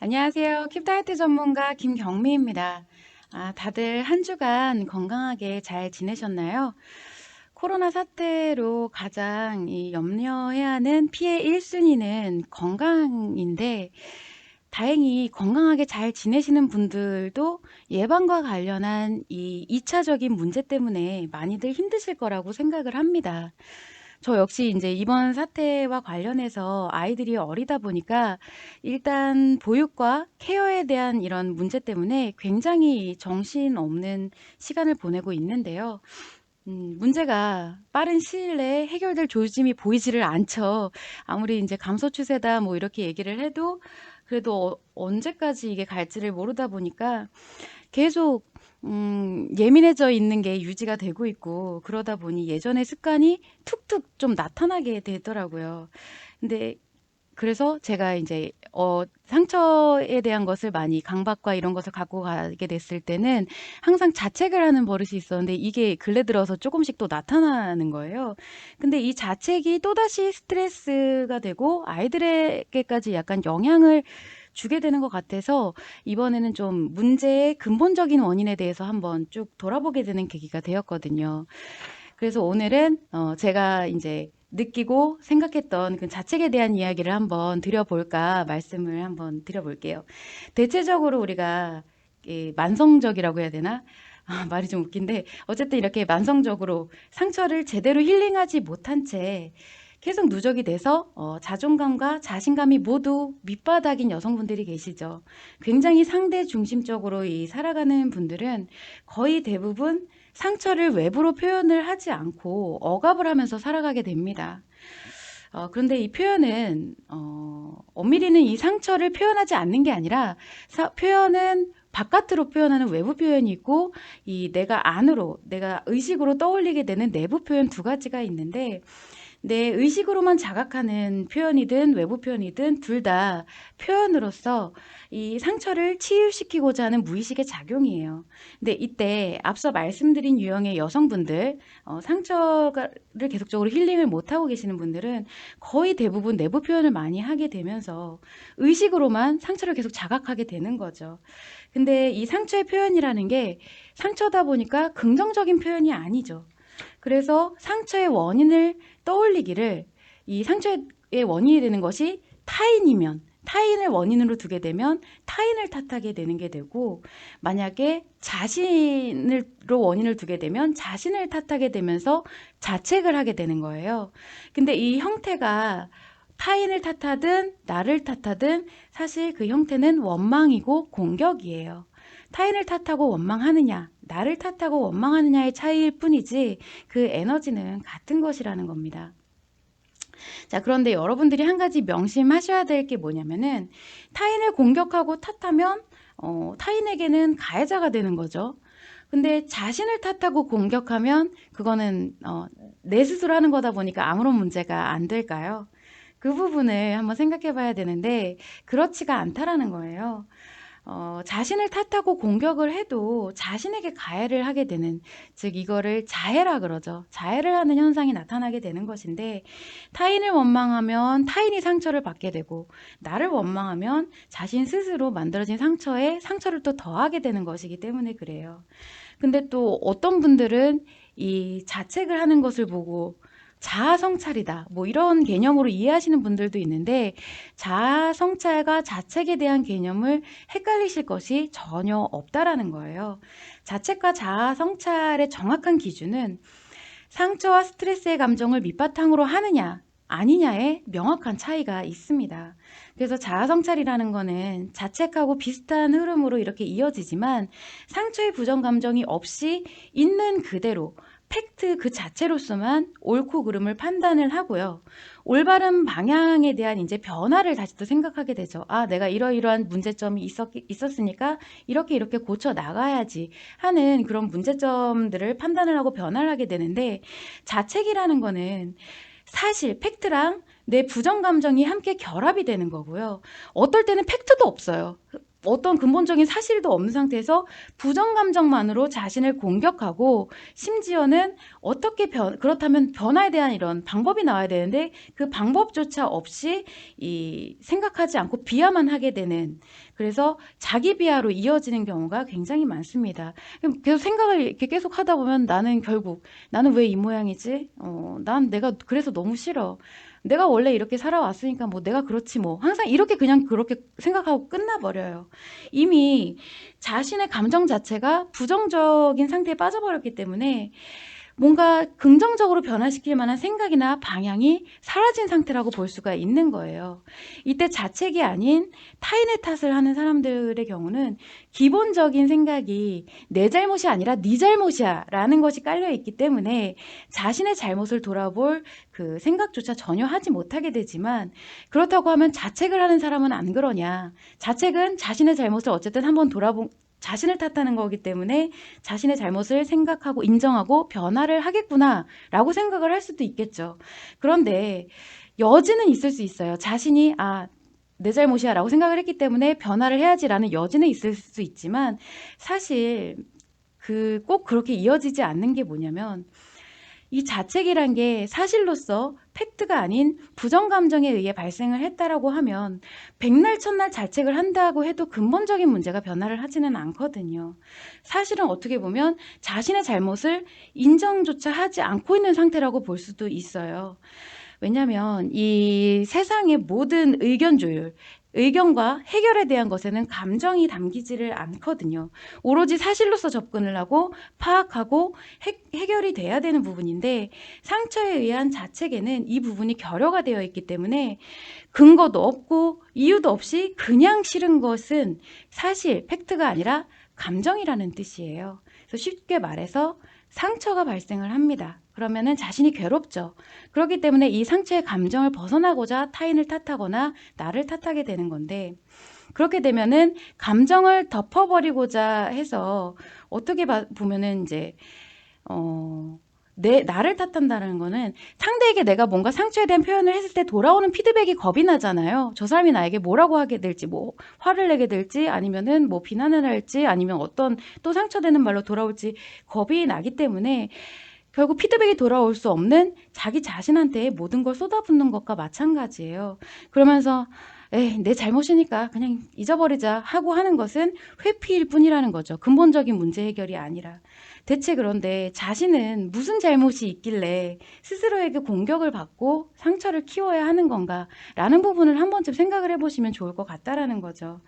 안녕하세요. 킵다이어트 전문가 김경미입니다. 다들 한 주간 건강하게 잘 지내셨나요? 코로나 사태로 가장 염려해야 하는 피해 1순위는 건강인데, 다행히 건강하게 잘 지내시는 분들도 예방과 관련한 이 2차적인 문제 때문에 많이들 힘드실 거라고 생각을 합니다. 저 역시 이제 이번 사태와 관련해서 아이들이 어리다 보니까 일단 보육과 케어에 대한 이런 문제 때문에 굉장히 정신없는 시간을 보내고 있는데요. 문제가 빠른 시일 내에 해결될 조짐이 보이지를 않죠. 아무리 이제 감소 추세다 뭐 이렇게 얘기를 해도 그래도 언제까지 이게 갈지를 모르다 보니까 계속 예민해져 있는 게 유지가 되고 있고, 그러다 보니 예전의 습관이 툭툭 좀 나타나게 되더라고요. 근데 그래서 제가 이제 상처에 대한 것을 많이 강박과 이런 것을 갖고 가게 됐을 때는 항상 자책을 하는 버릇이 있었는데, 이게 근래 들어서 조금씩 또 나타나는 거예요. 근데 이 자책이 또다시 스트레스가 되고 아이들에게까지 약간 영향을 주게 되는 것 같아서, 이번에는 좀 문제의 근본적인 원인에 대해서 한번 쭉 돌아보게 되는 계기가 되었거든요. 그래서 오늘은 제가 이제 느끼고 생각했던 그 자책에 대한 이야기를 한번 드려볼까 말씀을 한번 드려볼게요. 대체적으로 우리가 만성적이라고 해야 되나? 말이 좀 웃긴데, 어쨌든 이렇게 만성적으로 상처를 제대로 힐링하지 못한 채 계속 누적이 돼서 자존감과 자신감이 모두 밑바닥인 여성분들이 계시죠. 굉장히 상대 중심적으로 살아가는 분들은 거의 대부분 상처를 외부로 표현을 하지 않고 억압을 하면서 살아가게 됩니다. 그런데 이 표현은, 엄밀히는 이 상처를 표현하지 않는 게 아니라, 표현은 바깥으로 표현하는 외부 표현이 있고, 이 내가 안으로, 내가 의식으로 떠올리게 되는 내부 표현 두 가지가 있는데, 내 의식으로만 자각하는 표현이든 외부 표현이든 둘 다 표현으로서 이 상처를 치유시키고자 하는 무의식의 작용이에요. 근데 이때 앞서 말씀드린 유형의 여성분들, 상처를 계속적으로 힐링을 못하고 계시는 분들은 거의 대부분 내부 표현을 많이 하게 되면서 의식으로만 상처를 계속 자각하게 되는 거죠. 근데 이 상처의 표현이라는 게 상처다 보니까 긍정적인 표현이 아니죠. 그래서 상처의 원인을 떠올리기를, 이 상처의 원인이 되는 것이 타인이면, 타인을 원인으로 두게 되면 타인을 탓하게 되는 게 되고, 만약에 자신으로 원인을 두게 되면 자신을 탓하게 되면서 자책을 하게 되는 거예요. 근데 이 형태가 타인을 탓하든 나를 탓하든 사실 그 형태는 원망이고 공격이에요. 타인을 탓하고 원망하느냐, 나를 탓하고 원망하느냐의 차이일 뿐이지 그 에너지는 같은 것이라는 겁니다. 자, 그런데 여러분들이 한 가지 명심하셔야 될 게 뭐냐면은, 타인을 공격하고 탓하면 타인에게는 가해자가 되는 거죠. 근데 자신을 탓하고 공격하면 그거는 내 스스로 하는 거다 보니까 아무런 문제가 안 될까요? 그 부분을 한번 생각해 봐야 되는데, 그렇지가 않다라는 거예요. 자신을 탓하고 공격을 해도 자신에게 가해를 하게 되는, 즉 이거를 자해라 그러죠. 자해를 하는 현상이 나타나게 되는 것인데, 타인을 원망하면 타인이 상처를 받게 되고, 나를 원망하면 자신 스스로 만들어진 상처에 상처를 또 더하게 되는 것이기 때문에 그래요. 근데 또 어떤 분들은 이 자책을 하는 것을 보고 자아 성찰이다, 뭐 이런 개념으로 이해하시는 분들도 있는데, 자아 성찰과 자책에 대한 개념을 헷갈리실 것이 전혀 없다라는 거예요. 자책과 자아 성찰의 정확한 기준은 상처와 스트레스의 감정을 밑바탕으로 하느냐 아니냐에 명확한 차이가 있습니다. 그래서 자아 성찰이라는 거는 자책하고 비슷한 흐름으로 이렇게 이어지지만, 상처의 부정 감정이 없이 있는 그대로 팩트 그 자체로서만 옳고 그름을 판단을 하고요. 올바른 방향에 대한 이제 변화를 다시 또 생각하게 되죠. 아, 내가 이러이러한 문제점이 있었으니까 이렇게 이렇게 고쳐 나가야지 하는 그런 문제점들을 판단을 하고 변화를 하게 되는데, 자책이라는 거는 사실 팩트랑 내 부정 감정이 함께 결합이 되는 거고요. 어떨 때는 팩트도 없어요. 어떤 근본적인 사실도 없는 상태에서 부정 감정만으로 자신을 공격하고 심지어는 어떻게 그렇다면 변화에 대한 이런 방법이 나와야 되는데 그 방법조차 없이 생각하지 않고 비하만 하게 되는, 그래서 자기 비하로 이어지는 경우가 굉장히 많습니다. 계속 생각을 이렇게 계속 하다 보면 나는 결국 나는 왜 이 모양이지? 난 내가 그래서 너무 싫어. 내가 원래 이렇게 살아왔으니까 뭐 내가 그렇지 뭐. 항상 이렇게 그냥 그렇게 생각하고 끝나버려요. 이미 자신의 감정 자체가 부정적인 상태에 빠져버렸기 때문에 뭔가 긍정적으로 변화시킬 만한 생각이나 방향이 사라진 상태라고 볼 수가 있는 거예요. 이때 자책이 아닌 타인의 탓을 하는 사람들의 경우는 기본적인 생각이 내 잘못이 아니라 네 잘못이야 라는 것이 깔려 있기 때문에 자신의 잘못을 돌아볼 그 생각조차 전혀 하지 못하게 되지만, 그렇다고 하면 자책을 하는 사람은 안 그러냐. 자책은 자신의 잘못을 어쨌든 한번 자신을 탓하는 거기 때문에 자신의 잘못을 생각하고 인정하고 변화를 하겠구나라고 생각을 할 수도 있겠죠. 그런데 여지는 있을 수 있어요. 자신이 내 잘못이야 라고 생각을 했기 때문에 변화를 해야지라는 여지는 있을 수 있지만, 사실 꼭 그렇게 이어지지 않는 게 뭐냐면, 이 자책이란 게 사실로서 팩트가 아닌 부정감정에 의해 발생을 했다라고 하면 백날 첫날 자책을 한다고 해도 근본적인 문제가 변화를 하지는 않거든요. 사실은 어떻게 보면 자신의 잘못을 인정조차 하지 않고 있는 상태라고 볼 수도 있어요. 왜냐하면 이 세상의 모든 의견 조율, 의견과 해결에 대한 것에는 감정이 담기지를 않거든요. 오로지 사실로서 접근을 하고 파악하고 해결이 돼야 되는 부분인데, 상처에 의한 자책에는 이 부분이 결여가 되어 있기 때문에 근거도 없고 이유도 없이 그냥 싫은 것은 사실 팩트가 아니라 감정이라는 뜻이에요. 그래서 쉽게 말해서 상처가 발생을 합니다. 그러면은 자신이 괴롭죠. 그렇기 때문에 이 상처의 감정을 벗어나고자 타인을 탓하거나 나를 탓하게 되는 건데, 그렇게 되면은 감정을 덮어버리고자 해서 어떻게 보면은 이제 나를 탓한다는 거는 상대에게 내가 뭔가 상처에 대한 표현을 했을 때 돌아오는 피드백이 겁이 나잖아요. 저 사람이 나에게 뭐라고 하게 될지, 뭐 화를 내게 될지, 아니면은 뭐 비난을 할지, 아니면 어떤 또 상처되는 말로 돌아올지 겁이 나기 때문에 결국 피드백이 돌아올 수 없는 자기 자신한테 모든 걸 쏟아붓는 것과 마찬가지예요. 그러면서 에이, 내 잘못이니까 그냥 잊어버리자 하고 하는 것은 회피일 뿐이라는 거죠. 근본적인 문제 해결이 아니라. 대체 그런데 자신은 무슨 잘못이 있길래 스스로에게 공격을 받고 상처를 키워야 하는 건가? 라는 부분을 한 번쯤 생각을 해보시면 좋을 것 같다라는 거죠.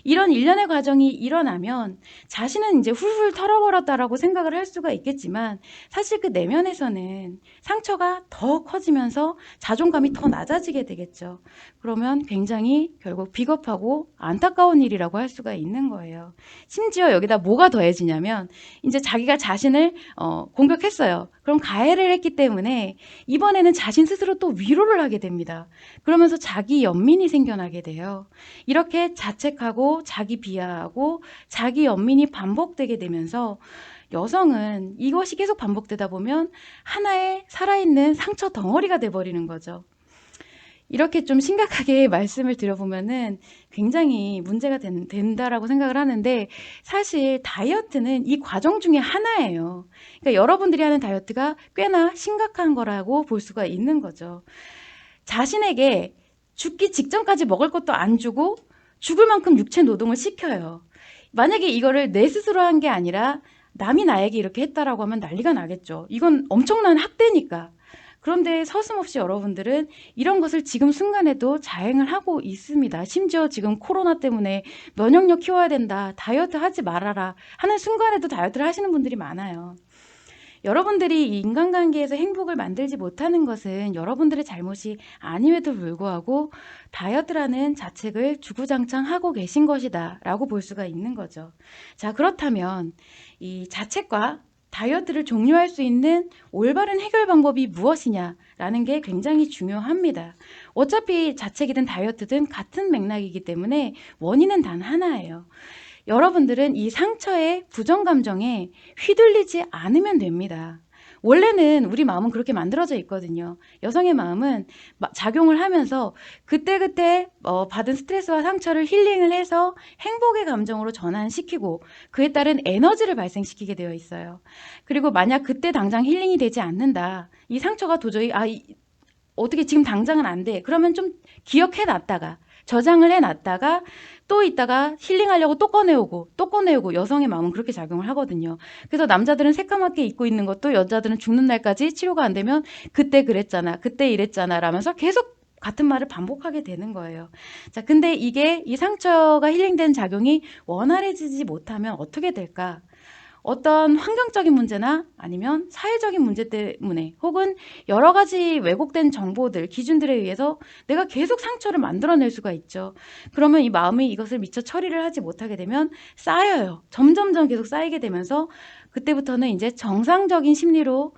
이런 일련의 과정이 일어나면 자신은 이제 훌훌 털어버렸다라고 생각을 할 수가 있겠지만, 사실 그 내면에서는 상처가 더 커지면서 자존감이 더 낮아지게 되겠죠. 그러면 굉장히 결국 비겁하고 안타까운 일이라고 할 수가 있는 거예요. 심지어 여기다 뭐가 더해지냐면, 이제 자기가 자신을 공격했어요. 그럼 가해를 했기 때문에 이번에는 자신 스스로 또 위로를 하게 됩니다. 그러면서 자기 연민이 생겨나게 돼요. 이렇게 자책하고 자기 비하하고 자기 연민이 반복되게 되면서 여성은 이것이 계속 반복되다 보면 하나의 살아있는 상처 덩어리가 돼버리는 거죠. 이렇게 좀 심각하게 말씀을 드려보면은 굉장히 문제가 된다라고 생각을 하는데, 사실 다이어트는 이 과정 중에 하나예요. 그러니까 여러분들이 하는 다이어트가 꽤나 심각한 거라고 볼 수가 있는 거죠. 자신에게 죽기 직전까지 먹을 것도 안 주고 죽을 만큼 육체 노동을 시켜요. 만약에 이거를 내 스스로 한 게 아니라 남이 나에게 이렇게 했다라고 하면 난리가 나겠죠. 이건 엄청난 학대니까. 그런데 서슴없이 여러분들은 이런 것을 지금 순간에도 자행을 하고 있습니다. 심지어 지금 코로나 때문에 면역력 키워야 된다, 다이어트 하지 말아라 하는 순간에도 다이어트를 하시는 분들이 많아요. 여러분들이 이 인간관계에서 행복을 만들지 못하는 것은 여러분들의 잘못이 아님에도 불구하고 다이어트라는 자책을 주구장창 하고 계신 것이다 라고 볼 수가 있는 거죠. 자, 그렇다면 이 자책과 다이어트를 종료할 수 있는 올바른 해결 방법이 무엇이냐라는 게 굉장히 중요합니다. 어차피 자책이든 다이어트든 같은 맥락이기 때문에 원인은 단 하나예요. 여러분들은 이 상처의 부정 감정에 휘둘리지 않으면 됩니다. 원래는 우리 마음은 그렇게 만들어져 있거든요. 여성의 마음은 작용을 하면서 그때그때 받은 스트레스와 상처를 힐링을 해서 행복의 감정으로 전환시키고 그에 따른 에너지를 발생시키게 되어 있어요. 그리고 만약 그때 당장 힐링이 되지 않는다. 이 상처가 도저히 어떻게 지금 당장은 안 돼. 그러면 좀 기억해 놨다가 저장을 해 놨다가 또 있다가 힐링하려고 또 꺼내오고 또 꺼내오고 여성의 마음은 그렇게 작용을 하거든요. 그래서 남자들은 새까맣게 잊고 있는 것도 여자들은 죽는 날까지 치료가 안 되면 그때 그랬잖아. 그때 이랬잖아 라면서 계속 같은 말을 반복하게 되는 거예요. 자, 근데 이 상처가 힐링된 작용이 원활해지지 못하면 어떻게 될까? 어떤 환경적인 문제나 아니면 사회적인 문제 때문에 혹은 여러 가지 왜곡된 정보들, 기준들에 의해서 내가 계속 상처를 만들어낼 수가 있죠. 그러면 이 마음이 이것을 미처 처리를 하지 못하게 되면 쌓여요. 점점점 계속 쌓이게 되면서 그때부터는 이제 정상적인 심리로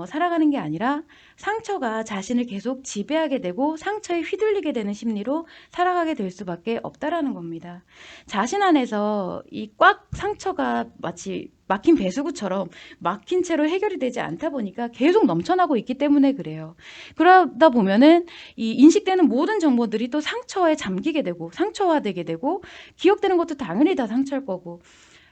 살아가는 게 아니라 상처가 자신을 계속 지배하게 되고 상처에 휘둘리게 되는 심리로 살아가게 될 수밖에 없다라는 겁니다. 자신 안에서 이 꽉 상처가 마치 막힌 배수구처럼 막힌 채로 해결이 되지 않다 보니까 계속 넘쳐나고 있기 때문에 그래요. 그러다 보면은 이 인식되는 모든 정보들이 또 상처에 잠기게 되고 상처화되게 되고 기억되는 것도 당연히 다 상처일 거고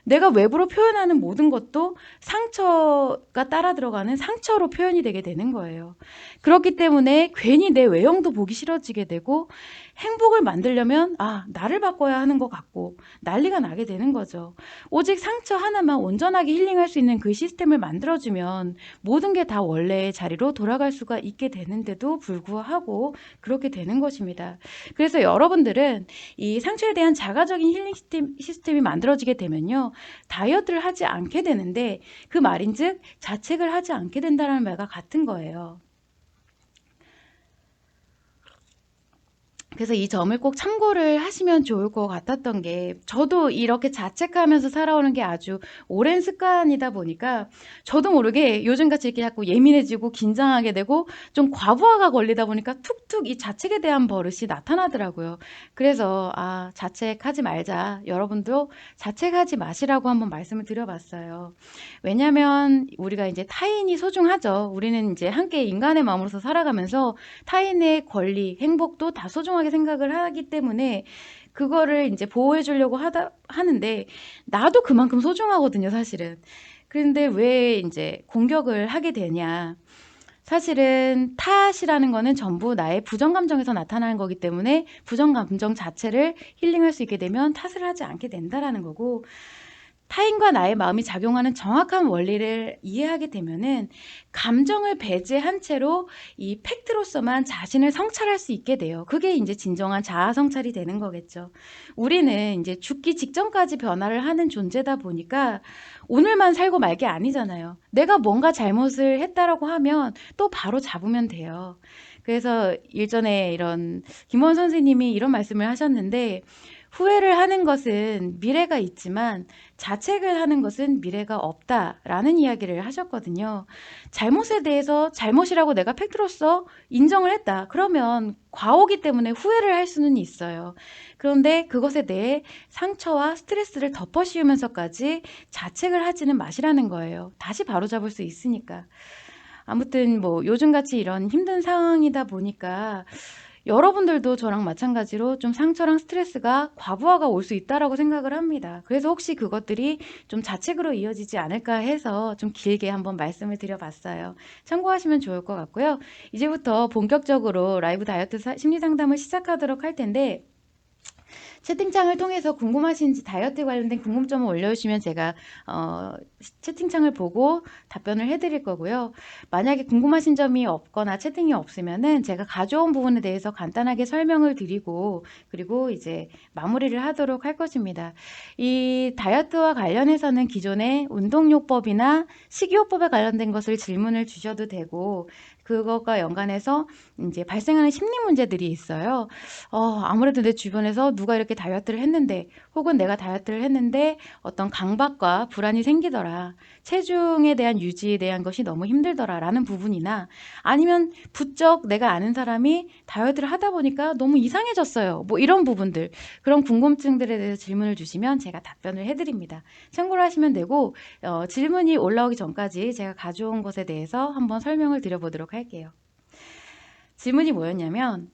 내가 외부로 표현하는 모든 것도 상처가 따라 들어가는 상처로 표현이 되게 되는 거예요. 그렇기 때문에 괜히 내 외형도 보기 싫어지게 되고 행복을 만들려면 나를 바꿔야 하는 것 같고 난리가 나게 되는 거죠. 오직 상처 하나만 온전하게 힐링할 수 있는 그 시스템을 만들어주면 모든 게 다 원래의 자리로 돌아갈 수가 있게 되는데도 불구하고 그렇게 되는 것입니다. 그래서 여러분들은 이 상처에 대한 자가적인 힐링 시스템이 만들어지게 되면요. 다이어트를 하지 않게 되는데 그 말인즉 자책을 하지 않게 된다는 말과 같은 거예요. 그래서 이 점을 꼭 참고를 하시면 좋을 것 같았던 게 저도 이렇게 자책하면서 살아오는 게 아주 오랜 습관이다 보니까 저도 모르게 요즘같이 이렇게 자꾸 예민해지고 긴장하게 되고 좀 과부하가 걸리다 보니까 툭툭 이 자책에 대한 버릇이 나타나더라고요. 그래서 자책하지 말자. 여러분도 자책하지 마시라고 한번 말씀을 드려봤어요. 왜냐면 우리가 이제 타인이 소중하죠. 우리는 이제 함께 인간의 마음으로서 살아가면서 타인의 권리, 행복도 다 소중하게 생각을 하기 때문에 그거를 이제 보호해 주려고 하는데 나도 그만큼 소중하거든요, 사실은. 그런데 왜 이제 공격을 하게 되냐. 사실은 탓이라는 거는 전부 나의 부정 감정에서 나타나는 거기 때문에 부정 감정 자체를 힐링할 수 있게 되면 탓을 하지 않게 된다라는 거고 타인과 나의 마음이 작용하는 정확한 원리를 이해하게 되면은 감정을 배제한 채로 이 팩트로서만 자신을 성찰할 수 있게 돼요. 그게 이제 진정한 자아 성찰이 되는 거겠죠. 우리는 이제 죽기 직전까지 변화를 하는 존재다 보니까 오늘만 살고 말 게 아니잖아요. 내가 뭔가 잘못을 했다라고 하면 또 바로 잡으면 돼요. 그래서 일전에 이런 김원 선생님이 이런 말씀을 하셨는데 후회를 하는 것은 미래가 있지만 자책을 하는 것은 미래가 없다라는 이야기를 하셨거든요. 잘못에 대해서 잘못이라고 내가 팩트로서 인정을 했다. 그러면 과오기 때문에 후회를 할 수는 있어요. 그런데 그것에 대해 상처와 스트레스를 덮어씌우면서까지 자책을 하지는 마시라는 거예요. 다시 바로잡을 수 있으니까. 아무튼 뭐 요즘같이 이런 힘든 상황이다 보니까 여러분들도 저랑 마찬가지로 좀 상처랑 스트레스가 과부하가 올 수 있다라고 생각을 합니다. 그래서 혹시 그것들이 좀 자책으로 이어지지 않을까 해서 좀 길게 한번 말씀을 드려봤어요. 참고하시면 좋을 것 같고요. 이제부터 본격적으로 라이브 다이어트 심리 상담을 시작하도록 할 텐데 채팅창을 통해서 궁금하신지 다이어트 관련된 궁금점을 올려주시면 제가 채팅창을 보고 답변을 해드릴 거고요. 만약에 궁금하신 점이 없거나 채팅이 없으면은 제가 가져온 부분에 대해서 간단하게 설명을 드리고 그리고 이제 마무리를 하도록 할 것입니다. 이 다이어트와 관련해서는 기존의 운동요법이나 식이요법에 관련된 것을 질문을 주셔도 되고 그것과 연관해서 이제 발생하는 심리 문제들이 있어요. 아무래도 내 주변에서 누가 이렇게 다이어트를 했는데 혹은 내가 다이어트를 했는데 어떤 강박과 불안이 생기더라. 체중에 대한 유지에 대한 것이 너무 힘들더라라는 부분이나 아니면 부쩍 내가 아는 사람이 다이어트를 하다 보니까 너무 이상해졌어요. 뭐 이런 부분들, 그런 궁금증들에 대해서 질문을 주시면 제가 답변을 해드립니다. 참고를 하시면 되고 질문이 올라오기 전까지 제가 가져온 것에 대해서 한번 설명을 드려보도록 할게요. 질문이 뭐였냐면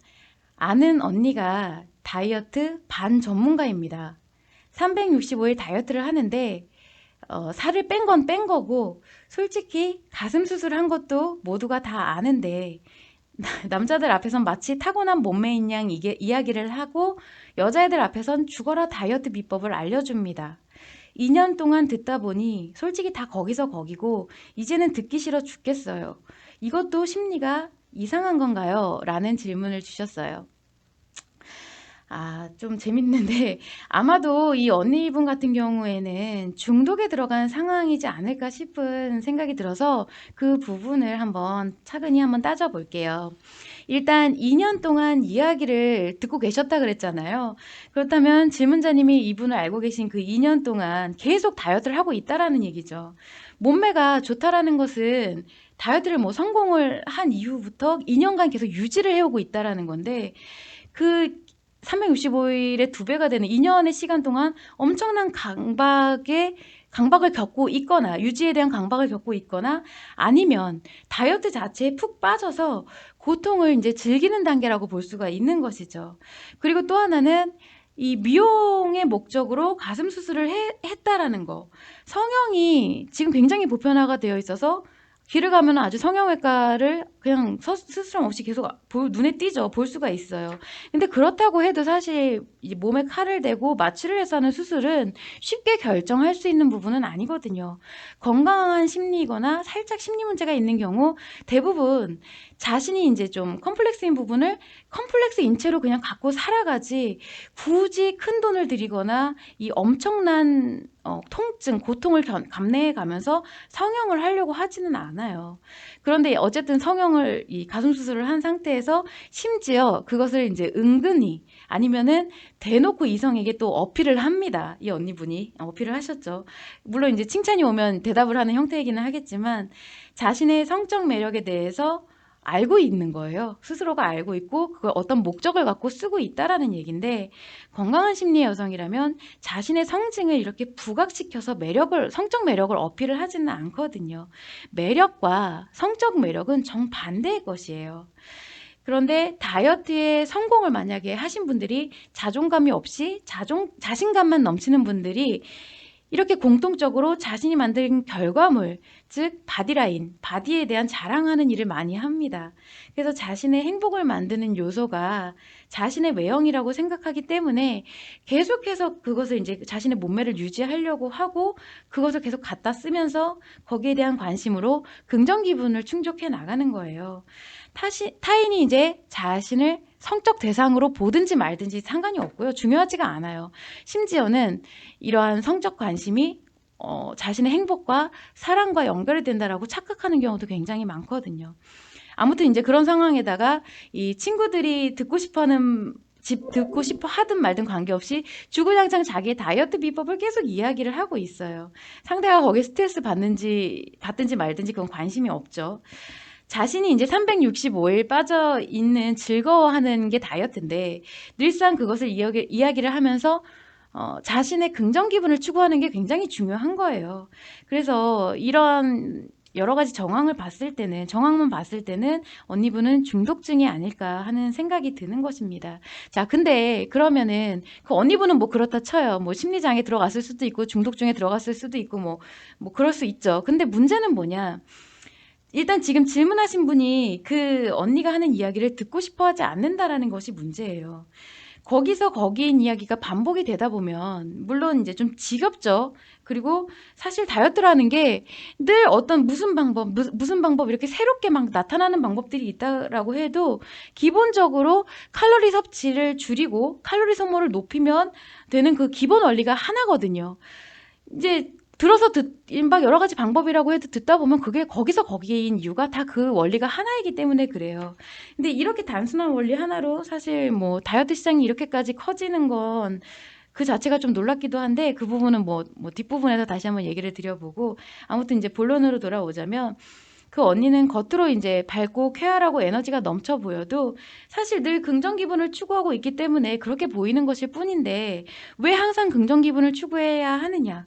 아는 언니가 다이어트 반 전문가입니다. 365일 다이어트를 하는데 살을 뺀 건 뺀 거고 솔직히 가슴 수술한 것도 모두가 다 아는데 남자들 앞에선 마치 타고난 몸매인 양 이야기를 하고 여자애들 앞에선 죽어라 다이어트 비법을 알려줍니다. 2년 동안 듣다 보니 솔직히 다 거기서 거기고 이제는 듣기 싫어 죽겠어요. 이것도 심리가 이상한 건가요? 라는 질문을 주셨어요. 좀 재밌는데 아마도 이 언니분 같은 경우에는 중독에 들어간 상황이지 않을까 싶은 생각이 들어서 그 부분을 차근히 한번 따져볼게요. 일단 2년 동안 이야기를 듣고 계셨다 그랬잖아요. 그렇다면 질문자님이 이분을 알고 계신 그 2년 동안 계속 다이어트를 하고 있다라는 얘기죠. 몸매가 좋다라는 것은 다이어트를 뭐 성공을 한 이후부터 2년간 계속 유지를 해오고 있다라는 건데 그 365일의 2배가 되는 2년의 시간 동안 엄청난 강박을 겪고 있거나 유지에 대한 강박을 겪고 있거나 아니면 다이어트 자체에 푹 빠져서 고통을 이제 즐기는 단계라고 볼 수가 있는 것이죠. 그리고 또 하나는 이 미용의 목적으로 가슴 수술을 했다라는 거. 성형이 지금 굉장히 보편화가 되어 있어서 길을 가면 아주 성형외과를 그냥 스스럼 없이 계속 눈에 띄죠. 볼 수가 있어요. 근데 그렇다고 해도 사실 이제 몸에 칼을 대고 마취를 해서 하는 수술은 쉽게 결정할 수 있는 부분은 아니거든요. 건강한 심리이거나 살짝 심리 문제가 있는 경우 대부분 자신이 이제 좀 컴플렉스인 부분을 컴플렉스인 채로 그냥 갖고 살아가지 굳이 큰 돈을 들이거나 이 엄청난 통증, 고통을 감내해 가면서 성형을 하려고 하지는 않아요. 그런데 어쨌든 이 가슴 수술을 한 상태에서 심지어 그것을 이제 은근히 아니면은 대놓고 이성에게 또 어필을 합니다. 이 언니분이 어필을 하셨죠. 물론 이제 칭찬이 오면 대답을 하는 형태이기는 하겠지만 자신의 성적 매력에 대해서 알고 있는 거예요. 스스로가 알고 있고 그걸 어떤 목적을 갖고 쓰고 있다라는 얘기인데 건강한 심리의 여성이라면 자신의 성징을 이렇게 부각시켜서 성적 매력을 어필을 하지는 않거든요. 매력과 성적 매력은 정반대의 것이에요. 그런데 다이어트에 성공을 만약에 하신 분들이 자존감이 없이 자신감만 넘치는 분들이 이렇게 공통적으로 자신이 만든 결과물, 즉 바디라인, 바디에 대한 자랑하는 일을 많이 합니다. 그래서 자신의 행복을 만드는 요소가 자신의 외형이라고 생각하기 때문에 계속해서 그것을 이제 자신의 몸매를 유지하려고 하고 그것을 계속 갖다 쓰면서 거기에 대한 관심으로 긍정 기분을 충족해 나가는 거예요. 타인이 이제 자신을 성적 대상으로 보든지 말든지 상관이 없고요. 중요하지가 않아요. 심지어는 이러한 성적 관심이 자신의 행복과 사랑과 연결이 된다라고 착각하는 경우도 굉장히 많거든요. 아무튼 이제 그런 상황에다가 이 친구들이 듣고 싶어 하든 말든 관계없이 주구장창 자기의 다이어트 비법을 계속 이야기를 하고 있어요. 상대가 거기에 스트레스 받든지 말든지 그건 관심이 없죠. 자신이 이제 365일 빠져 있는 즐거워하는 게 다이어트인데 늘상 그것을 이야기를 하면서 자신의 긍정 기분을 추구하는 게 굉장히 중요한 거예요. 그래서 이런 여러 가지 정황만 봤을 때는 언니분은 중독증이 아닐까 하는 생각이 드는 것입니다. 자, 근데 그러면은 그 언니분은 뭐 그렇다 쳐요. 뭐 심리장애 들어갔을 수도 있고 중독증에 들어갔을 수도 있고 뭐 그럴 수 있죠. 근데 문제는 뭐냐? 일단 지금 질문하신 분이 그 언니가 하는 이야기를 듣고 싶어 하지 않는다라는 것이 문제예요. 거기서 거기인 이야기가 반복이 되다 보면 물론 이제 좀 지겹죠. 그리고 사실 다이어트라는 게 늘 어떤 무슨 방법 이렇게 새롭게 막 나타나는 방법들이 있다라고 해도 기본적으로 칼로리 섭취를 줄이고 칼로리 소모를 높이면 되는 그 기본 원리가 하나거든요. 이제 들어서 막 여러 가지 방법이라고 해도 듣다 보면 그게 거기서 거기인 이유가 다 그 원리가 하나이기 때문에 그래요. 근데 이렇게 단순한 원리 하나로 사실 뭐 다이어트 시장이 이렇게까지 커지는 건 그 자체가 좀 놀랍기도 한데, 그 부분은 뭐 뒷부분에서 다시 한번 얘기를 드려보고, 아무튼 이제 본론으로 돌아오자면, 그 언니는 겉으로 이제 밝고 쾌활하고 에너지가 넘쳐 보여도 사실 늘 긍정 기분을 추구하고 있기 때문에 그렇게 보이는 것일 뿐인데, 왜 항상 긍정 기분을 추구해야 하느냐?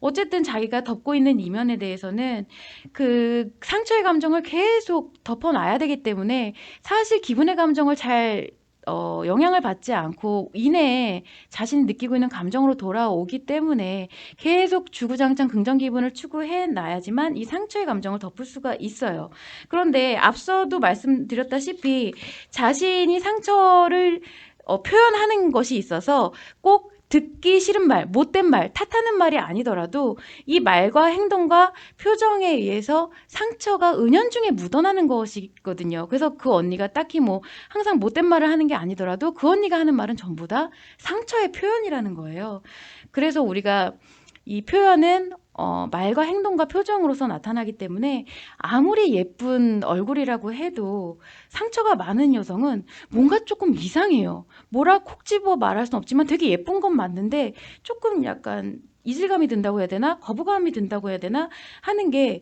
어쨌든 자기가 덮고 있는 이면에 대해서는 그 상처의 감정을 계속 덮어놔야 되기 때문에, 사실 기분의 감정을 잘 영향을 받지 않고 이내에 자신이 느끼고 있는 감정으로 돌아오기 때문에 계속 주구장창 긍정 기분을 추구해 놔야지만 이 상처의 감정을 덮을 수가 있어요. 그런데 앞서도 말씀드렸다시피 자신이 상처를 표현하는 것이 있어서 꼭 듣기 싫은 말, 못된 말, 탓하는 말이 아니더라도 이 말과 행동과 표정에 의해서 상처가 은연중에 묻어나는 것이거든요. 그래서 그 언니가 딱히 뭐 항상 못된 말을 하는 게 아니더라도 그 언니가 하는 말은 전부 다 상처의 표현이라는 거예요. 그래서 우리가 이 표현은 말과 행동과 표정으로서 나타나기 때문에 아무리 예쁜 얼굴이라고 해도 상처가 많은 여성은 뭔가 조금 이상해요. 뭐라 콕 집어 말할 수는 없지만 되게 예쁜 건 맞는데 조금 약간 이질감이 든다고 해야 되나? 거부감이 든다고 해야 되나? 하는 게,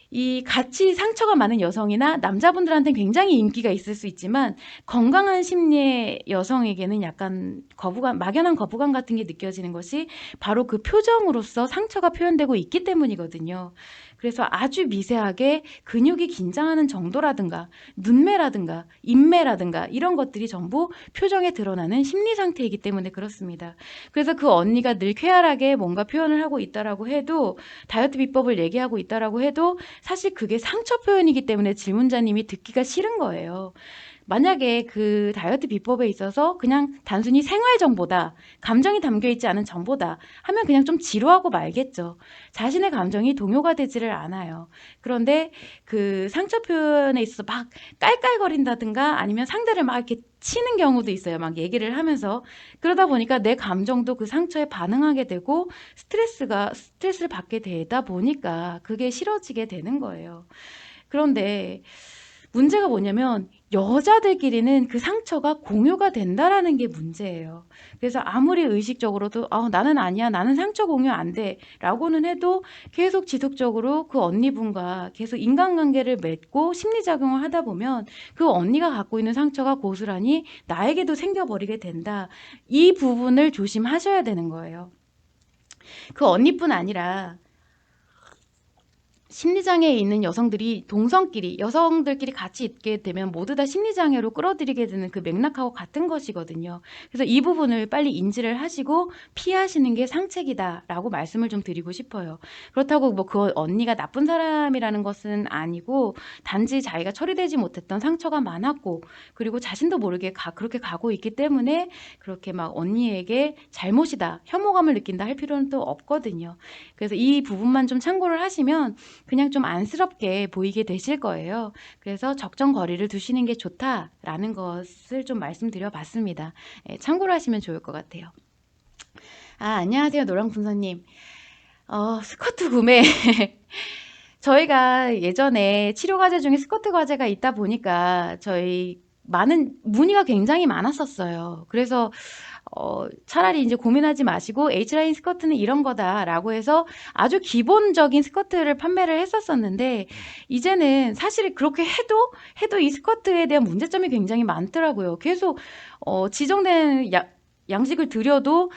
이 같이 상처가 많은 여성이나 남자분들한테는 굉장히 인기가 있을 수 있지만 건강한 심리의 여성에게는 약간 거부감, 막연한 거부감 같은 게 느껴지는 것이 바로 그 표정으로서 상처가 표현되고 있기 때문이거든요. 그래서 아주 미세하게 근육이 긴장하는 정도라든가 눈매라든가 인매라든가 이런 것들이 전부 표정에 드러나는 심리 상태이기 때문에 그렇습니다. 그래서 그 언니가 늘 쾌활하게 뭔가 표현을 하고 있다라고 해도, 다이어트 비법을 얘기하고 있다라고 해도 사실 그게 상처 표현이기 때문에 질문자님이 듣기가 싫은 거예요. 만약에 그 다이어트 비법에 있어서 그냥 단순히 생활 정보다, 감정이 담겨 있지 않은 정보다 하면 그냥 좀 지루하고 말겠죠. 자신의 감정이 동요가 되지를 않아요. 그런데 그 상처 표현에 있어서 막 깔깔거린다든가 아니면 상대를 막 이렇게 치는 경우도 있어요. 막 얘기를 하면서. 그러다 보니까 내 감정도 그 상처에 반응하게 되고 스트레스를 받게 되다 보니까 그게 싫어지게 되는 거예요. 그런데 문제가 뭐냐면 여자들끼리는 그 상처가 공유가 된다라는 게 문제예요. 그래서 아무리 의식적으로도 나는 아니야, 나는 상처 공유 안 돼 라고는 해도 계속 지속적으로 그 언니분과 계속 인간관계를 맺고 심리작용을 하다 보면 그 언니가 갖고 있는 상처가 고스란히 나에게도 생겨버리게 된다. 이 부분을 조심하셔야 되는 거예요. 그 언니뿐 아니라 심리장애에 있는 여성들끼리 같이 있게 되면 모두 다 심리장애로 끌어들이게 되는 그 맥락하고 같은 것이거든요. 그래서 이 부분을 빨리 인지를 하시고 피하시는 게 상책이다라고 말씀을 좀 드리고 싶어요. 그렇다고 뭐 그 언니가 나쁜 사람이라는 것은 아니고, 단지 자기가 처리되지 못했던 상처가 많았고, 그리고 자신도 모르게 그렇게 가고 있기 때문에 그렇게 막 언니에게 잘못이다, 혐오감을 느낀다 할 필요는 또 없거든요. 그래서 이 부분만 좀 참고를 하시면 그냥 좀 안쓰럽게 보이게 되실 거예요. 그래서 적정 거리를 두시는 게 좋다라는 것을 좀 말씀드려 봤습니다. 참고를 하시면 좋을 것 같아요. 안녕하세요, 노랑fun서님. 스커트 구매. 저희가 예전에 치료 과제 중에 스커트 과제가 있다 보니까 저희 많은 문의가 굉장히 많았었어요. 그래서 차라리 이제 고민하지 마시고 H라인 스커트는 이런 거다라고 해서 아주 기본적인 스커트를 판매를 했었었는데, 이제는 사실 그렇게 해도 이 스커트에 대한 문제점이 굉장히 많더라고요. 계속 지정된 양식을 드려도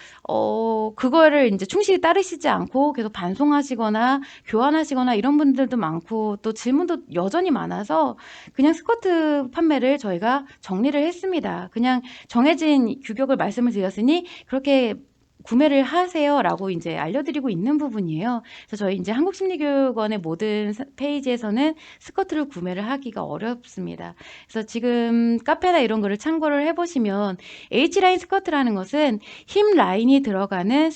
그거를 이제 충실히 따르시지 않고 계속 반송하시거나 교환하시거나 이런 분들도 많고, 또 질문도 여전히 많아서 그냥 스커트 판매를 저희가 정리를 했습니다. 그냥 정해진 규격을 말씀을 드렸으니 그렇게 구매를 하세요라고 이제 알려드리고 있는 부분이에요. 그래서 저희 이제 한국심리교육원의 모든 페이지에서는 스커트를 구매를 하기가 어렵습니다. 그래서 지금 카페나 이런 거를 참고를 해보시면 H라인 스커트라는 것은 힙 라인이 들어가는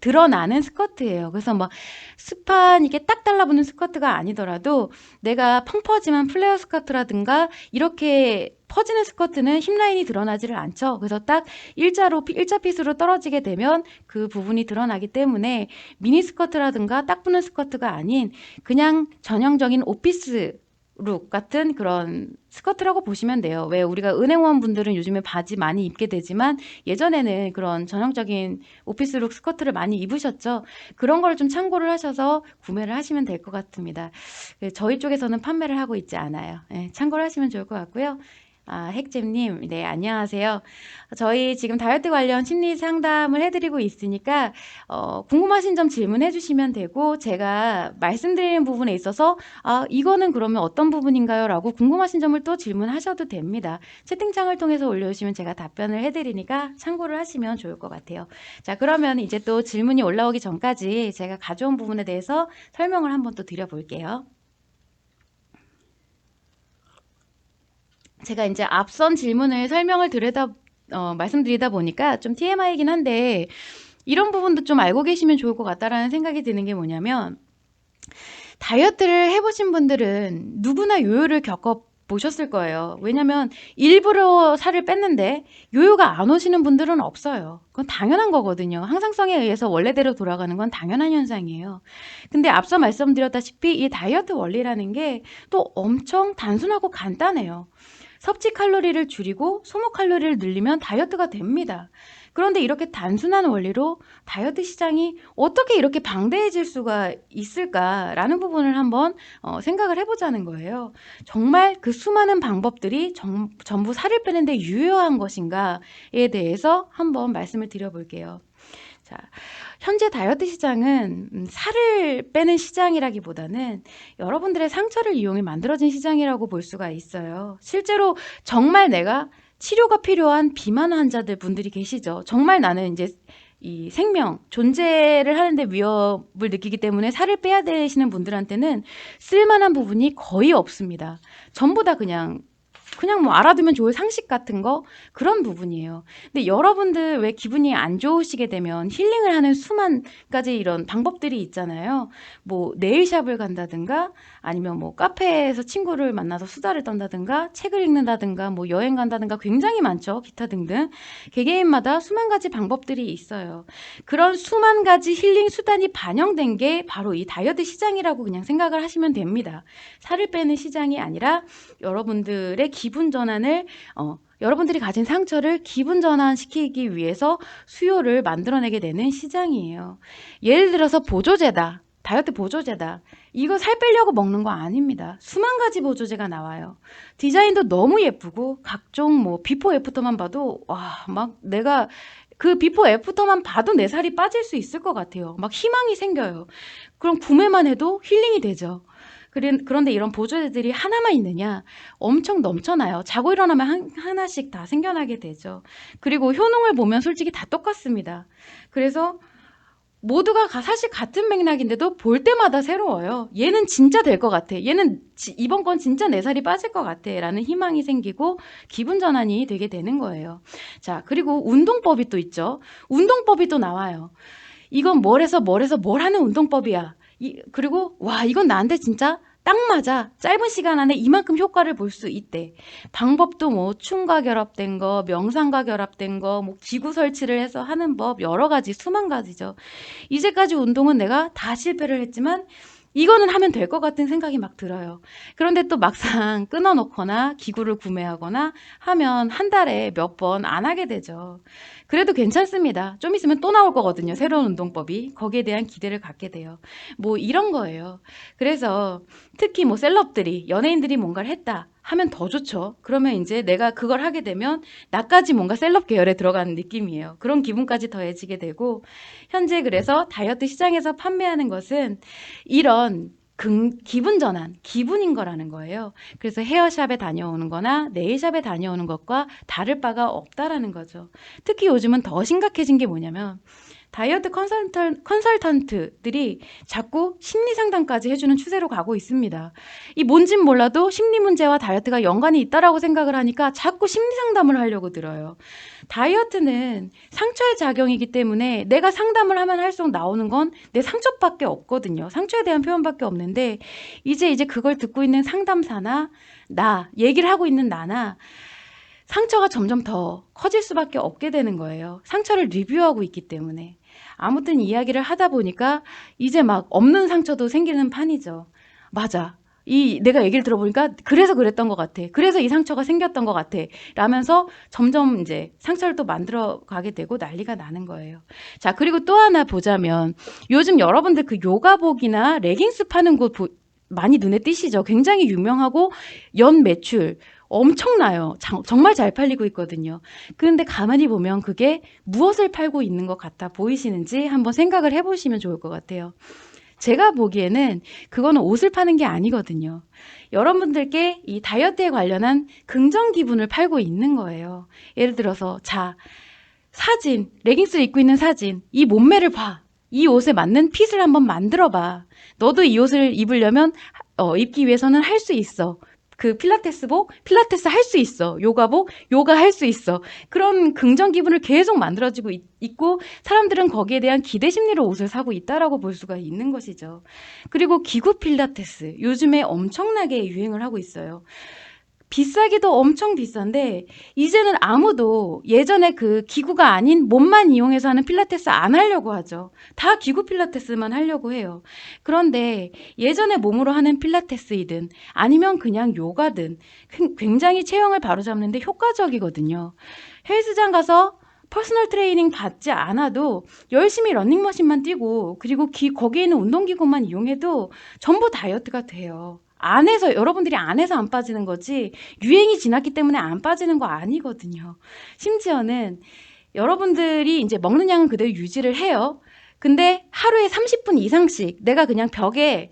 드러나는 스커트예요. 그래서 막 스판 이게 딱 달라붙는 스커트가 아니더라도 내가 펑퍼짐한 플레어 스커트라든가 이렇게 퍼지는 스커트는 힙라인이 드러나지를 않죠. 그래서 딱 일자 핏으로 떨어지게 되면 그 부분이 드러나기 때문에 미니 스커트라든가 딱 붙는 스커트가 아닌 그냥 전형적인 오피스 룩 같은 그런 스커트라고 보시면 돼요. 왜 우리가 은행원 분들은 요즘에 바지 많이 입게 되지만 예전에는 그런 전형적인 오피스룩 스커트를 많이 입으셨죠. 그런 걸 좀 참고를 하셔서 구매를 하시면 될 것 같습니다. 저희 쪽에서는 판매를 하고 있지 않아요. 네, 참고를 하시면 좋을 것 같고요. 핵잼님, 네, 안녕하세요. 저희 지금 다이어트 관련 심리 상담을 해드리고 있으니까 궁금하신 점 질문해 주시면 되고 제가 말씀드리는 부분에 있어서 이거는 그러면 어떤 부분인가요? 라고 궁금하신 점을 또 질문하셔도 됩니다. 채팅창을 통해서 올려주시면 제가 답변을 해드리니까 참고를 하시면 좋을 것 같아요. 자, 그러면 이제 또 질문이 올라오기 전까지 제가 가져온 부분에 대해서 설명을 한번 또 드려볼게요. 제가 이제 앞선 질문을 설명을 말씀드리다 보니까 좀 TMI이긴 한데 이런 부분도 좀 알고 계시면 좋을 것 같다라는 생각이 드는 게 뭐냐면 다이어트를 해보신 분들은 누구나 요요를 겪어보셨을 거예요. 왜냐면 일부러 살을 뺐는데 요요가 안 오시는 분들은 없어요. 그건 당연한 거거든요. 항상성에 의해서 원래대로 돌아가는 건 당연한 현상이에요. 근데 앞서 말씀드렸다시피 이 다이어트 원리라는 게 또 엄청 단순하고 간단해요. 섭취 칼로리를 줄이고 소모 칼로리를 늘리면 다이어트가 됩니다. 그런데 이렇게 단순한 원리로 다이어트 시장이 어떻게 이렇게 방대해질 수가 있을까라는 부분을 한번 생각을 해보자는 거예요. 정말 그 수많은 방법들이 전부 살을 빼는데 유효한 것인가에 대해서 한번 말씀을 드려볼게요. 자, 현재 다이어트 시장은 살을 빼는 시장이라기보다는 여러분들의 상처를 이용해 만들어진 시장이라고 볼 수가 있어요. 실제로 정말 내가 치료가 필요한 비만 환자들 분들이 계시죠. 정말 나는 이제 이 생명, 존재를 하는데 위협을 느끼기 때문에 살을 빼야 되시는 분들한테는 쓸만한 부분이 거의 없습니다. 전부 다 그냥 뭐 알아두면 좋을 상식 같은 거 그런 부분이에요. 근데 여러분들 왜 기분이 안 좋으시게 되면 힐링을 하는 수만 가지 이런 방법들이 있잖아요. 뭐 네일샵을 간다든가 아니면 뭐 카페에서 친구를 만나서 수다를 떤다든가 책을 읽는다든가 뭐 여행 간다든가 굉장히 많죠. 기타 등등. 개개인마다 수만 가지 방법들이 있어요. 그런 수만 가지 힐링 수단이 반영된 게 바로 이 다이어트 시장이라고 그냥 생각을 하시면 됩니다. 살을 빼는 시장이 아니라 여러분들의 기분 전환을 여러분들이 가진 상처를 기분 전환시키기 위해서 수요를 만들어내게 되는 시장이에요. 예를 들어서 보조제다. 다이어트 보조제다. 이거 살 빼려고 먹는 거 아닙니다. 수만 가지 보조제가 나와요. 디자인도 너무 예쁘고 각종 뭐 비포 애프터만 봐도 막 내가 그 비포 애프터만 봐도 내 살이 빠질 수 있을 것 같아요. 막 희망이 생겨요. 그럼 구매만 해도 힐링이 되죠. 그런데 이런 보조제들이 하나만 있느냐? 엄청 넘쳐나요. 자고 일어나면 하나씩 다 생겨나게 되죠. 그리고 효능을 보면 솔직히 다 똑같습니다. 그래서 모두가 사실 같은 맥락인데도 볼 때마다 새로워요. 얘는 진짜 될 것 같아. 얘는 이번 건 진짜 내 살이 빠질 것 같아. 라는 희망이 생기고 기분 전환이 되게 되는 거예요. 자, 그리고 운동법이 또 있죠. 운동법이 또 나와요. 이건 뭘 해서 뭘 하는 운동법이야. 그리고 이건 나한테 진짜 딱 맞아. 짧은 시간 안에 이만큼 효과를 볼 수 있대. 방법도 뭐 춤과 결합된 거, 명상과 결합된 거, 뭐 기구 설치를 해서 하는 법 여러 가지 수만 가지죠. 이제까지 운동은 내가 다 실패를 했지만 이거는 하면 될 것 같은 생각이 막 들어요. 그런데 또 막상 끊어놓거나 기구를 구매하거나 하면 한 달에 몇 번 안 하게 되죠. 그래도 괜찮습니다. 좀 있으면 또 나올 거거든요. 새로운 운동법이. 거기에 대한 기대를 갖게 돼요. 뭐 이런 거예요. 그래서 특히 뭐 셀럽들이 연예인들이 뭔가를 했다 하면 더 좋죠. 그러면 이제 내가 그걸 하게 되면 나까지 뭔가 셀럽 계열에 들어가는 느낌이에요. 그런 기분까지 더해지게 되고 현재 그래서 다이어트 시장에서 판매하는 것은 이런 기분 전환, 기분인 거라는 거예요. 그래서 헤어샵에 다녀오는 거나 네일샵에 다녀오는 것과 다를 바가 없다라는 거죠. 특히 요즘은 더 심각해진 게 뭐냐면 다이어트 컨설턴트들이 자꾸 심리 상담까지 해주는 추세로 가고 있습니다. 이 뭔진 몰라도 심리 문제와 다이어트가 연관이 있다라고 생각을 하니까 자꾸 심리 상담을 하려고 들어요. 다이어트는 상처의 작용이기 때문에 내가 상담을 하면 할수록 나오는 건 내 상처밖에 없거든요. 상처에 대한 표현밖에 없는데 이제 그걸 듣고 있는 상담사나 나, 얘기를 하고 있는 나나 상처가 점점 더 커질 수밖에 없게 되는 거예요. 상처를 리뷰하고 있기 때문에. 아무튼 이야기를 하다 보니까 이제 막 없는 상처도 생기는 판이죠. 맞아. 내가 얘기를 들어보니까 그래서 그랬던 것 같아. 그래서 이 상처가 생겼던 것 같아. 라면서 점점 이제 상처를 또 만들어 가게 되고 난리가 나는 거예요. 자, 그리고 또 하나 보자면 요즘 여러분들 그 요가복이나 레깅스 파는 곳 많이 눈에 띄시죠? 굉장히 유명하고 연 매출 엄청나요. 정말 잘 팔리고 있거든요. 그런데 가만히 보면 그게 무엇을 팔고 있는 것 같아 보이시는지 한번 생각을 해보시면 좋을 것 같아요. 제가 보기에는 그거는 옷을 파는 게 아니거든요. 여러분들께 이 다이어트에 관련한 긍정 기분을 팔고 있는 거예요. 예를 들어서 사진, 레깅스를 입고 있는 사진, 이 몸매를 봐. 이 옷에 맞는 핏을 한번 만들어 봐. 너도 이 옷을 입으려면 입기 위해서는 할 수 있어. 그 필라테스복, 필라테스 할 수 있어. 요가복, 요가 할 수 있어. 그런 긍정 기분을 계속 만들어지고 있고 사람들은 거기에 대한 기대 심리로 옷을 사고 있다라고 볼 수가 있는 것이죠. 그리고 기구 필라테스, 요즘에 엄청나게 유행을 하고 있어요. 비싸기도 엄청 비싼데 이제는 아무도 예전에 그 기구가 아닌 몸만 이용해서 하는 필라테스 안 하려고 하죠. 다 기구 필라테스만 하려고 해요. 그런데 예전에 몸으로 하는 필라테스이든 아니면 그냥 요가든 굉장히 체형을 바로잡는데 효과적이거든요. 헬스장 가서 퍼스널 트레이닝 받지 않아도 열심히 러닝머신만 뛰고 그리고 거기에 있는 운동기구만 이용해도 전부 다이어트가 돼요. 여러분들이 안 해서 안 빠지는 거지 유행이 지났기 때문에 안 빠지는 거 아니거든요. 심지어는 여러분들이 이제 먹는 양은 그대로 유지를 해요. 근데 하루에 30분 이상씩 내가 그냥 벽에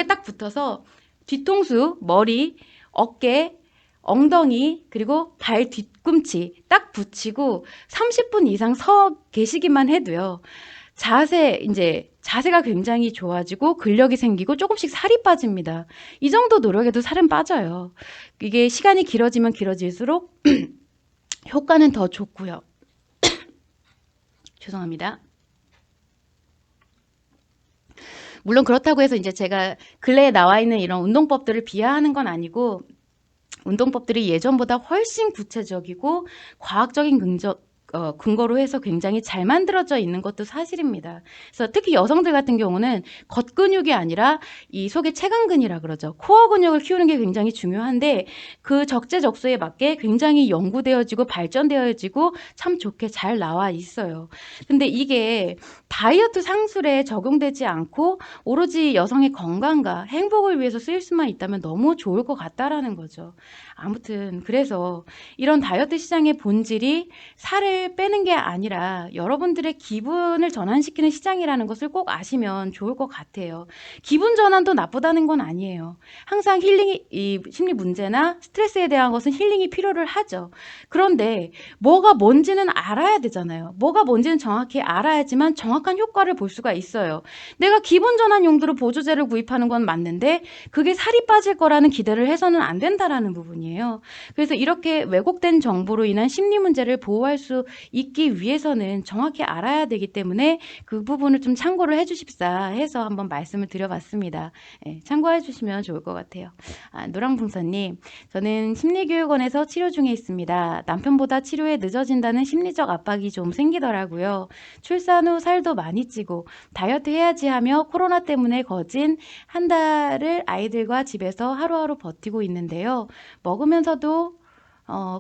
딱 붙어서 뒤통수, 머리, 어깨, 엉덩이 그리고 발 뒤꿈치 딱 붙이고 30분 이상 서 계시기만 해도요. 자세가 굉장히 좋아지고 근력이 생기고 조금씩 살이 빠집니다. 이 정도 노력에도 살은 빠져요. 이게 시간이 길어지면 길어질수록 효과는 더 좋고요. 죄송합니다. 물론 그렇다고 해서 이제 제가 근래에 나와 있는 이런 운동법들을 비하하는 건 아니고 운동법들이 예전보다 훨씬 구체적이고 과학적인 근거로 해서 굉장히 잘 만들어져 있는 것도 사실입니다. 그래서 특히 여성들 같은 경우는 겉근육이 아니라 이 속의 체간근이라 그러죠. 코어 근육을 키우는 게 굉장히 중요한데 그 적재적소에 맞게 굉장히 연구되어지고 발전되어지고 참 좋게 잘 나와 있어요. 근데 이게 다이어트 상술에 적용되지 않고 오로지 여성의 건강과 행복을 위해서 쓰일 수만 있다면 너무 좋을 것 같다라는 거죠. 아무튼 그래서 이런 다이어트 시장의 본질이 살을 빼는 게 아니라 여러분들의 기분을 전환시키는 시장이라는 것을 꼭 아시면 좋을 것 같아요. 기분 전환도 나쁘다는 건 아니에요. 항상 이 심리 문제나 스트레스에 대한 것은 힐링이 필요를 하죠. 그런데 뭐가 뭔지는 알아야 되잖아요. 뭐가 뭔지는 정확히 알아야지만 정확한 효과를 볼 수가 있어요. 내가 기분 전환 용도로 보조제를 구입하는 건 맞는데 그게 살이 빠질 거라는 기대를 해서는 안 된다라는 부분이에요. 그래서 이렇게 왜곡된 정보로 인한 심리 문제를 보호할 수 있기 위해서는 정확히 알아야 되기 때문에 그 부분을 좀 참고를 해주십사 해서 한번 말씀을 드려봤습니다. 참고해 주시면 좋을 것 같아요. 노랑풍선님, 저는 심리교육원에서 치료 중에 있습니다. 남편보다 치료에 늦어진다는 심리적 압박이 좀 생기더라고요. 출산 후 살도 많이 찌고 다이어트 해야지 하며 코로나 때문에 거진 한 달을 아이들과 집에서 하루하루 버티고 있는데요. 먹으면서도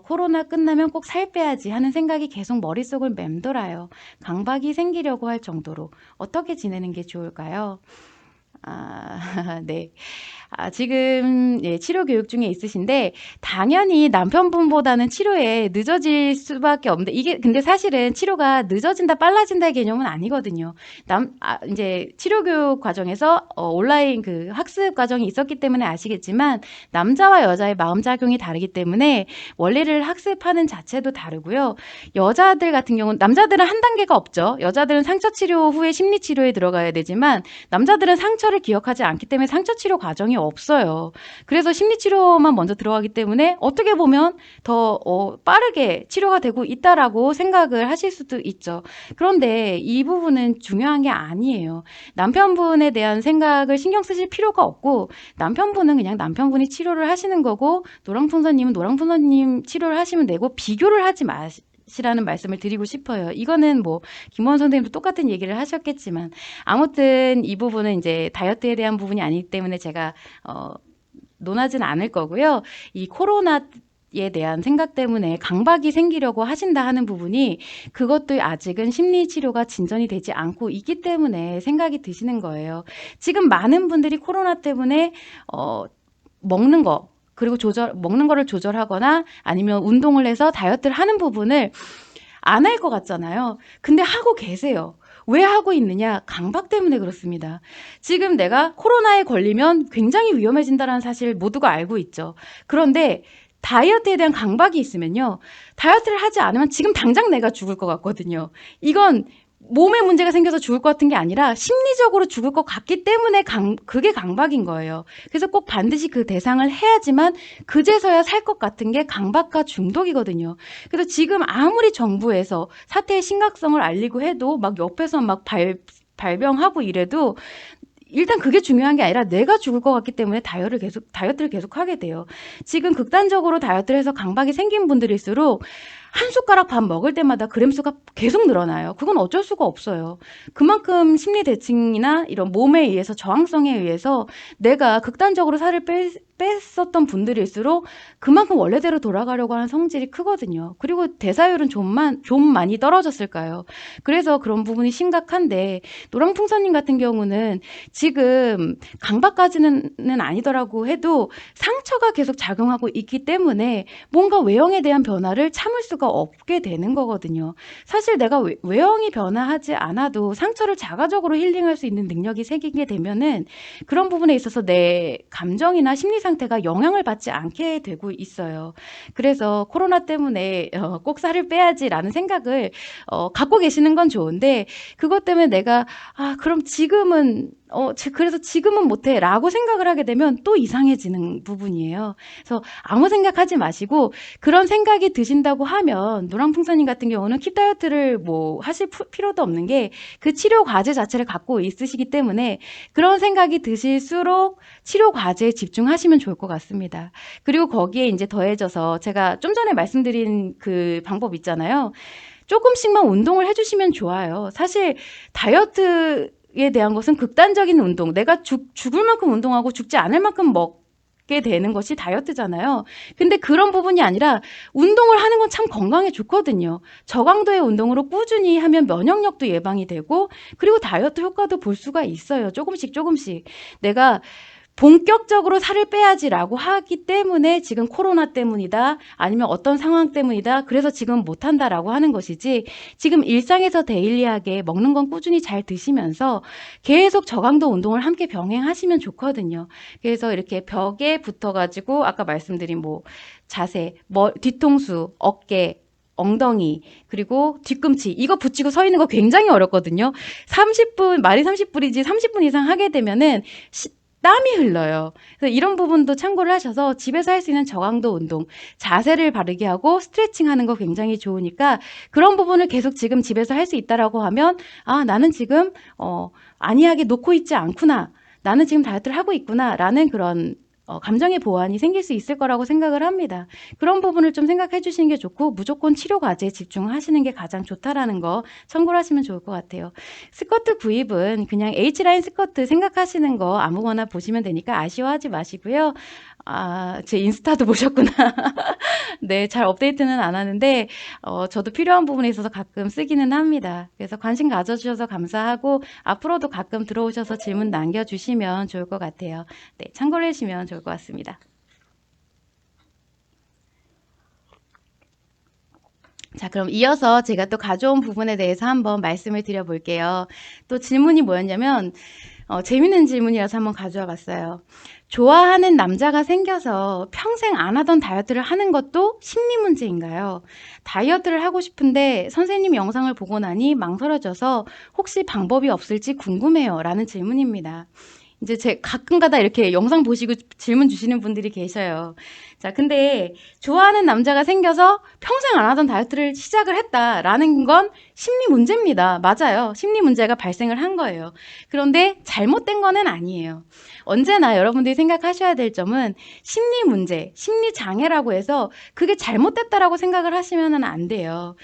코로나 끝나면 꼭 살 빼야지 하는 생각이 계속 머릿속을 맴돌아요. 강박이 생기려고 할 정도로 어떻게 지내는 게 좋을까요? 네. 지금 예, 치료 교육 중에 있으신데 당연히 남편분보다는 치료에 늦어질 수밖에 없는데 이게 근데 사실은 치료가 늦어진다 빨라진다의 개념은 아니거든요. 이제 치료 교육 과정에서 온라인 그 학습 과정이 있었기 때문에 아시겠지만 남자와 여자의 마음작용이 다르기 때문에 원리를 학습하는 자체도 다르고요. 여자들 같은 경우는 남자들은 한 단계가 없죠. 여자들은 상처 치료 후에 심리 치료에 들어가야 되지만 남자들은 상처를 기억하지 않기 때문에 상처 치료 과정이 없어요. 그래서 심리치료만 먼저 들어가기 때문에 어떻게 보면 더 빠르게 치료가 되고 있다라고 생각을 하실 수도 있죠. 그런데 이 부분은 중요한 게 아니에요. 남편분에 대한 생각을 신경 쓰실 필요가 없고 남편분은 그냥 남편분이 치료를 하시는 거고 노랑풍선님은 노랑풍선님 치료를 하시면 되고 비교를 하지 마시라는 말씀을 드리고 싶어요. 이거는 뭐 김원 선생님도 똑같은 얘기를 하셨겠지만 아무튼 이 부분은 이제 다이어트에 대한 부분이 아니기 때문에 제가 논하지는 않을 거고요. 이 코로나에 대한 생각 때문에 강박이 생기려고 하신다 하는 부분이 그것도 아직은 심리치료가 진전이 되지 않고 있기 때문에 생각이 드시는 거예요. 지금 많은 분들이 코로나 때문에 먹는 거 그리고 먹는 거를 조절하거나 아니면 운동을 해서 다이어트를 하는 부분을 안 할 것 같잖아요. 근데 하고 계세요. 왜 하고 있느냐? 강박 때문에 그렇습니다. 지금 내가 코로나에 걸리면 굉장히 위험해진다는 사실 모두가 알고 있죠. 그런데 다이어트에 대한 강박이 있으면요. 다이어트를 하지 않으면 지금 당장 내가 죽을 것 같거든요. 이건 몸에 문제가 생겨서 죽을 것 같은 게 아니라 심리적으로 죽을 것 같기 때문에 그게 강박인 거예요. 그래서 꼭 반드시 그 대상을 해야지만 그제서야 살 것 같은 게 강박과 중독이거든요. 그래서 지금 아무리 정부에서 사태의 심각성을 알리고 해도 막 옆에서 막 발병하고 이래도 일단 그게 중요한 게 아니라 내가 죽을 것 같기 때문에 다이어트를 계속 하게 돼요. 지금 극단적으로 다이어트를 해서 강박이 생긴 분들일수록 한 숟가락 밥 먹을 때마다 그램수가 계속 늘어나요. 그건 어쩔 수가 없어요. 그만큼 심리 대칭이나 이런 몸에 의해서 저항성에 의해서 내가 극단적으로 살을 뺐었던 분들일수록 그만큼 원래대로 돌아가려고 하는 성질이 크거든요. 그리고 대사율은 좀 많이 떨어졌을까요? 그래서 그런 부분이 심각한데 노랑풍선님 같은 경우는 지금 강박까지는 아니더라고 해도 상처가 계속 작용하고 있기 때문에 뭔가 외형에 대한 변화를 참을 수가 없게 되는 거거든요. 사실 내가 외형이 변화하지 않아도 상처를 자가적으로 힐링할 수 있는 능력이 생기게 되면은 그런 부분에 있어서 내 감정이나 심리 상태가 영향을 받지 않게 되고 있어요. 그래서 코로나 때문에 꼭 살을 빼야지라는 생각을 갖고 계시는 건 좋은데 그것 때문에 내가 그럼 지금은 그래서 지금은 못해 라고 생각을 하게 되면 또 이상해지는 부분이에요. 그래서 아무 생각하지 마시고 그런 생각이 드신다고 하면 노랑풍선님 같은 경우는 킵 다이어트를 뭐 하실 필요도 없는 게 그 치료 과제 자체를 갖고 있으시기 때문에 그런 생각이 드실수록 치료 과제에 집중하시면 좋을 것 같습니다. 그리고 거기에 이제 더해져서 제가 좀 전에 말씀드린 그 방법 있잖아요. 조금씩만 운동을 해주시면 좋아요. 사실 다이어트에 대한 것은 극단적인 운동, 내가 죽을 만큼 운동하고 죽지 않을 만큼 먹게 되는 것이 다이어트잖아요. 근데 그런 부분이 아니라 운동을 하는 건 참 건강에 좋거든요. 저강도의 운동으로 꾸준히 하면 면역력도 예방이 되고 그리고 다이어트 효과도 볼 수가 있어요. 조금씩 내가 본격적으로 살을 빼야지라고 하기 때문에 지금 코로나 때문이다 아니면 어떤 상황 때문이다 그래서 지금 못한다라고 하는 것이지 지금 일상에서 데일리하게 먹는 건 꾸준히 잘 드시면서 계속 저강도 운동을 함께 병행하시면 좋거든요. 그래서 이렇게 벽에 붙어가지고 아까 말씀드린 뭐 자세, 뒤통수, 어깨 엉덩이 그리고 뒤꿈치 이거 붙이고 서 있는 거 굉장히 어렵거든요. 30분 말이 30분이지 30분 이상 하게 되면은 땀이 흘러요. 그래서 이런 부분도 참고를 하셔서 집에서 할 수 있는 저강도 운동, 자세를 바르게 하고 스트레칭 하는 거 굉장히 좋으니까 그런 부분을 계속 지금 집에서 할 수 있다라고 하면 나는 지금 안이하게 놓고 있지 않구나. 나는 지금 다이어트를 하고 있구나. 라는 그런 감정의 보완이 생길 수 있을 거라고 생각을 합니다. 그런 부분을 좀 생각해 주시는 게 좋고 무조건 치료 과제에 집중하시는 게 가장 좋다라는 거 참고를 하시면 좋을 것 같아요. 스커트 구입은 그냥 H라인 스커트 생각하시는 거 아무거나 보시면 되니까 아쉬워하지 마시고요. 제 인스타도 보셨구나. 네, 잘 업데이트는 안 하는데 저도 필요한 부분에 있어서 가끔 쓰기는 합니다. 그래서 관심 가져주셔서 감사하고 앞으로도 가끔 들어오셔서 질문 남겨주시면 좋을 것 같아요. 네, 참고를 해주시면 좋을 것 같습니다. 자, 그럼 이어서 제가 또 가져온 부분에 대해서 한번 말씀을 드려볼게요. 또 질문이 뭐였냐면 재밌는 질문이라서 한번 가져와 봤어요. 좋아하는 남자가 생겨서 평생 안 하던 다이어트를 하는 것도 심리 문제인가요? 다이어트를 하고 싶은데 선생님 영상을 보고 나니 망설여져서 혹시 방법이 없을지 궁금해요. 라는 질문입니다. 이제 가끔가다 이렇게 영상 보시고 질문 주시는 분들이 계셔요. 자, 근데 좋아하는 남자가 생겨서 평생 안 하던 다이어트를 시작을 했다라는 건 심리 문제입니다. 맞아요. 심리 문제가 발생을 한 거예요. 그런데 잘못된 거는 아니에요. 언제나 여러분들이 생각하셔야 될 점은 심리 문제, 심리 장애라고 해서 그게 잘못됐다라고 생각을 하시면 안 돼요.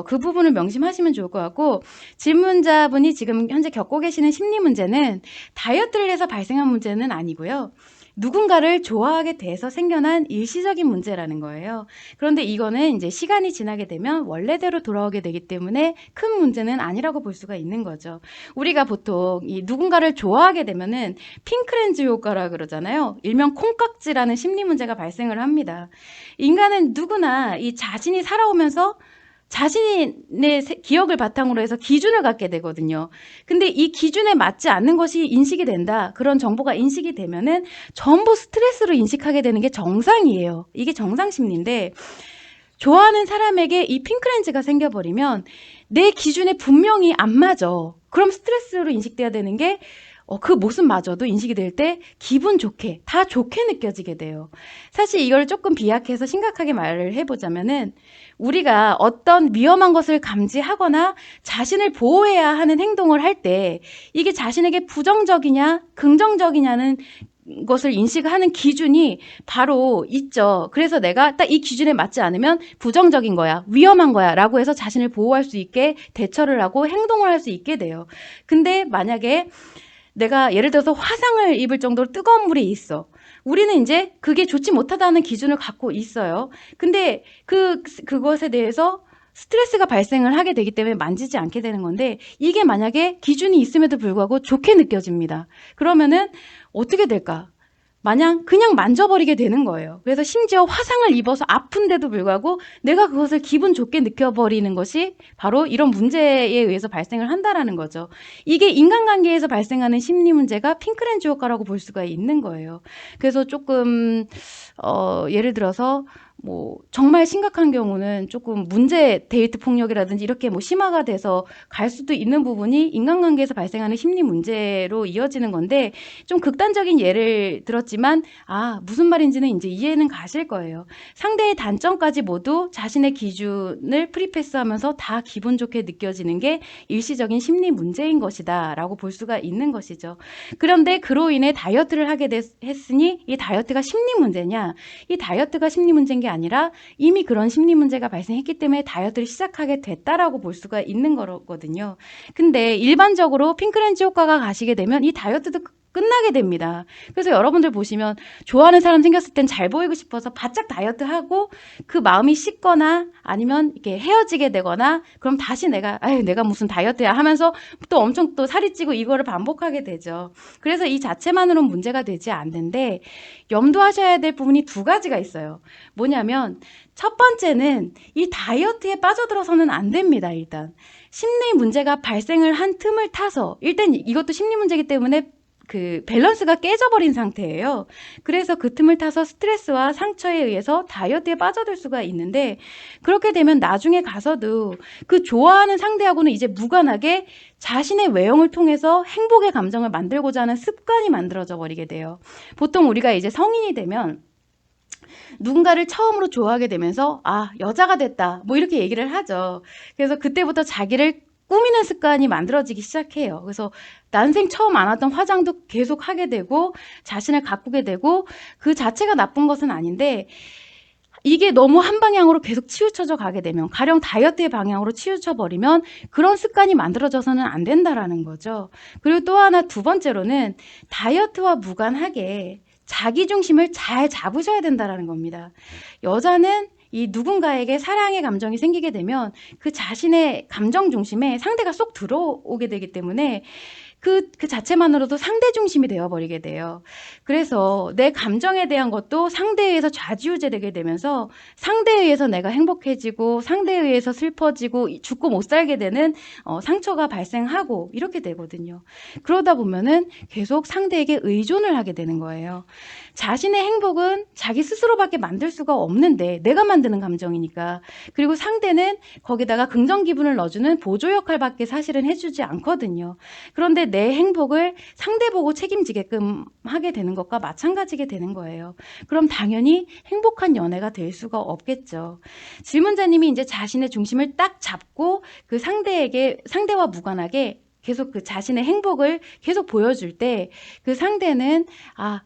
그 부분을 명심하시면 좋을 것 같고, 질문자분이 지금 현재 겪고 계시는 심리 문제는 다이어트를 해서 발생한 문제는 아니고요. 누군가를 좋아하게 돼서 생겨난 일시적인 문제라는 거예요. 그런데 이거는 이제 시간이 지나게 되면 원래대로 돌아오게 되기 때문에 큰 문제는 아니라고 볼 수가 있는 거죠. 우리가 보통 이 누군가를 좋아하게 되면은 핑크렌즈 효과라 그러잖아요. 일명 콩깍지라는 심리 문제가 발생을 합니다. 인간은 누구나 이 자신이 살아오면서 자신의 기억을 바탕으로 해서 기준을 갖게 되거든요. 근데 이 기준에 맞지 않는 것이 인식이 된다. 그런 정보가 인식이 되면은 전부 스트레스로 인식하게 되는 게 정상이에요. 이게 정상 심리인데 좋아하는 사람에게 이 핑크렌즈가 생겨버리면 내 기준에 분명히 안 맞아. 그럼 스트레스로 인식돼야 되는 게 그 모습마저도 인식이 될 때 기분 좋게, 다 좋게 느껴지게 돼요. 사실 이걸 조금 비약해서 심각하게 말을 해보자면은 우리가 어떤 위험한 것을 감지하거나 자신을 보호해야 하는 행동을 할 때 이게 자신에게 부정적이냐, 긍정적이냐는 것을 인식하는 기준이 바로 있죠. 그래서 내가 딱 이 기준에 맞지 않으면 부정적인 거야, 위험한 거야 라고 해서 자신을 보호할 수 있게 대처를 하고 행동을 할 수 있게 돼요. 근데 만약에 내가 예를 들어서 화상을 입을 정도로 뜨거운 물이 있어. 우리는 이제 그게 좋지 못하다는 기준을 갖고 있어요. 근데 그것에 대해서 스트레스가 발생을 하게 되기 때문에 만지지 않게 되는 건데 이게 만약에 기준이 있음에도 불구하고 좋게 느껴집니다. 그러면은 어떻게 될까? 마냥 그냥 만져버리게 되는 거예요. 그래서 심지어 화상을 입어서 아픈데도 불구하고 내가 그것을 기분 좋게 느껴버리는 것이 바로 이런 문제에 의해서 발생을 한다라는 거죠. 이게 인간관계에서 발생하는 심리 문제가 핑크렌즈 효과라고 볼 수가 있는 거예요. 그래서 조금 예를 들어서 뭐 정말 심각한 경우는 조금 문제 데이트 폭력이라든지 이렇게 뭐 심화가 돼서 갈 수도 있는 부분이 인간관계에서 발생하는 심리 문제로 이어지는 건데 좀 극단적인 예를 들었지만 무슨 말인지는 이제 이해는 가실 거예요. 상대의 단점까지 모두 자신의 기준을 프리패스하면서 다 기분 좋게 느껴지는 게 일시적인 심리 문제인 것이다 라고 볼 수가 있는 것이죠. 그런데 그로 인해 다이어트를 하게 했으니 이 다이어트가 심리 문제냐? 이 다이어트가 심리 문제인 게 아니라 이미 그런 심리 문제가 발생했기 때문에 다이어트를 시작하게 됐다라고 볼 수가 있는 거거든요. 근데 일반적으로 핑크렌즈 효과가 가시게 되면 이 다이어트도 끝나게 됩니다. 그래서 여러분들 보시면 좋아하는 사람 생겼을 땐 잘 보이고 싶어서 바짝 다이어트하고 그 마음이 식거나 아니면 이렇게 헤어지게 되거나 그럼 다시 내가 무슨 다이어트야 하면서 또 엄청 또 살이 찌고 이거를 반복하게 되죠. 그래서 이 자체만으로는 문제가 되지 않는데 염두하셔야 될 부분이 두 가지가 있어요. 뭐냐면 첫 번째는 이 다이어트에 빠져들어서는 안 됩니다. 일단 심리 문제가 발생을 한 틈을 타서 일단 이것도 심리 문제이기 때문에 그 밸런스가 깨져버린 상태예요. 그래서 그 틈을 타서 스트레스와 상처에 의해서 다이어트에 빠져들 수가 있는데 그렇게 되면 나중에 가서도 그 좋아하는 상대하고는 이제 무관하게 자신의 외형을 통해서 행복의 감정을 만들고자 하는 습관이 만들어져 버리게 돼요. 보통 우리가 이제 성인이 되면 누군가를 처음으로 좋아하게 되면서 여자가 됐다 뭐 이렇게 얘기를 하죠. 그래서 그때부터 자기를 꾸미는 습관이 만들어지기 시작해요. 그래서 난생 처음 안 하던 화장도 계속 하게 되고 자신을 가꾸게 되고 그 자체가 나쁜 것은 아닌데 이게 너무 한 방향으로 계속 치우쳐져 가게 되면 가령 다이어트의 방향으로 치우쳐 버리면 그런 습관이 만들어져서는 안 된다라는 거죠. 그리고 또 하나 두 번째로는 다이어트와 무관하게 자기 중심을 잘 잡으셔야 된다라는 겁니다. 여자는 이 누군가에게 사랑의 감정이 생기게 되면 그 자신의 감정 중심에 상대가 쏙 들어오게 되기 때문에 그 자체만으로도 상대 중심이 되어버리게 돼요. 그래서 내 감정에 대한 것도 상대에 의해서 좌지우지되게 되면서 상대에 의해서 내가 행복해지고 상대에 의해서 슬퍼지고 죽고 못 살게 되는 상처가 발생하고 이렇게 되거든요. 그러다 보면은 계속 상대에게 의존을 하게 되는 거예요. 자신의 행복은 자기 스스로밖에 만들 수가 없는데 내가 만드는 감정이니까. 그리고 상대는 거기다가 긍정 기분을 넣어주는 보조 역할밖에 사실은 해주지 않거든요. 그런데 내 행복을 상대 보고 책임지게끔 하게 되는 것과 마찬가지게 되는 거예요. 그럼 당연히 행복한 연애가 될 수가 없겠죠. 질문자님이 이제 자신의 중심을 딱 잡고 그 상대와 무관하게 계속 그 자신의 행복을 계속 보여줄 때 그 상대는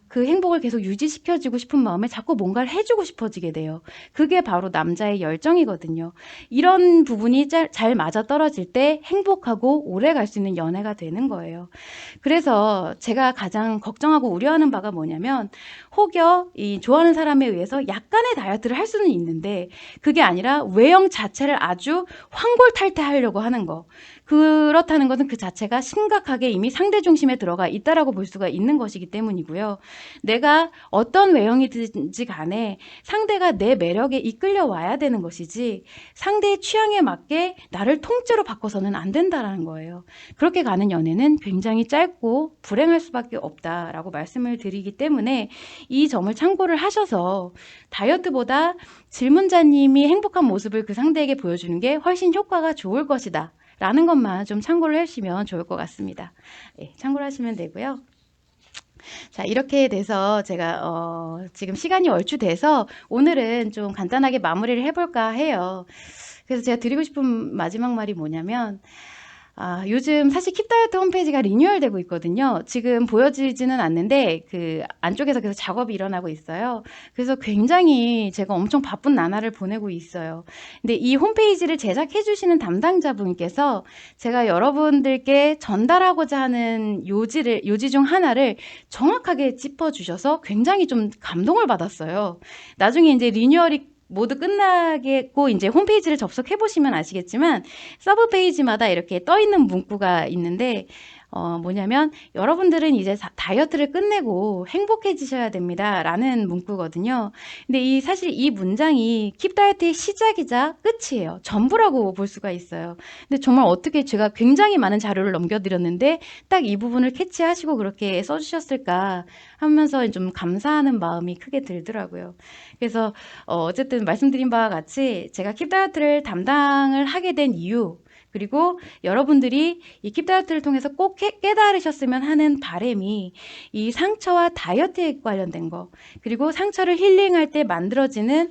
그 행복을 계속 유지시켜주고 싶은 마음에 자꾸 뭔가를 해주고 싶어지게 돼요. 그게 바로 남자의 열정이거든요. 이런 부분이 잘 맞아떨어질 때 행복하고 오래 갈 수 있는 연애가 되는 거예요. 그래서 제가 가장 걱정하고 우려하는 바가 뭐냐면 혹여 이 좋아하는 사람에 의해서 약간의 다이어트를 할 수는 있는데 그게 아니라 외형 자체를 아주 환골탈태하려고 하는 거. 그렇다는 것은 그 자체가 심각하게 이미 상대 중심에 들어가 있다라고 볼 수가 있는 것이기 때문이고요. 내가 어떤 외형이든지 간에 상대가 내 매력에 이끌려 와야 되는 것이지 상대의 취향에 맞게 나를 통째로 바꿔서는 안 된다라는 거예요. 그렇게 가는 연애는 굉장히 짧고 불행할 수밖에 없다라고 말씀을 드리기 때문에 이 점을 참고를 하셔서 다이어트보다 질문자님이 행복한 모습을 그 상대에게 보여주는 게 훨씬 효과가 좋을 것이다. 라는 것만 좀 참고를 하시면 좋을 것 같습니다. 네, 참고를 하시면 되고요. 자, 이렇게 돼서 제가 지금 시간이 얼추 돼서 오늘은 좀 간단하게 마무리를 해볼까 해요. 그래서 제가 드리고 싶은 마지막 말이 뭐냐면 요즘 사실 킵다이어트 홈페이지가 리뉴얼되고 있거든요. 지금 보여지지는 않는데 그 안쪽에서 계속 작업이 일어나고 있어요. 그래서 굉장히 제가 엄청 바쁜 나날을 보내고 있어요. 근데 이 홈페이지를 제작해 주시는 담당자분께서 제가 여러분들께 전달하고자 하는 요지 중 하나를 정확하게 짚어주셔서 굉장히 좀 감동을 받았어요. 나중에 이제 리뉴얼이 모두 끝나겠고 이제 홈페이지를 접속해 보시면 아시겠지만 서브 페이지마다 이렇게 떠 있는 문구가 있는데 뭐냐면 여러분들은 이제 다이어트를 끝내고 행복해지셔야 됩니다 라는 문구거든요. 근데 사실 이 문장이 킵 다이어트의 시작이자 끝이에요. 전부라고 볼 수가 있어요. 근데 정말 어떻게 제가 굉장히 많은 자료를 넘겨드렸는데 딱 이 부분을 캐치하시고 그렇게 써주셨을까 하면서 좀 감사하는 마음이 크게 들더라고요. 그래서 어쨌든 말씀드린 바와 같이 제가 킵 다이어트를 담당을 하게 된 이유, 그리고 여러분들이 이 킵 다이어트를 통해서 꼭 깨달으셨으면 하는 바람이 이 상처와 다이어트에 관련된 거, 그리고 상처를 힐링할 때 만들어지는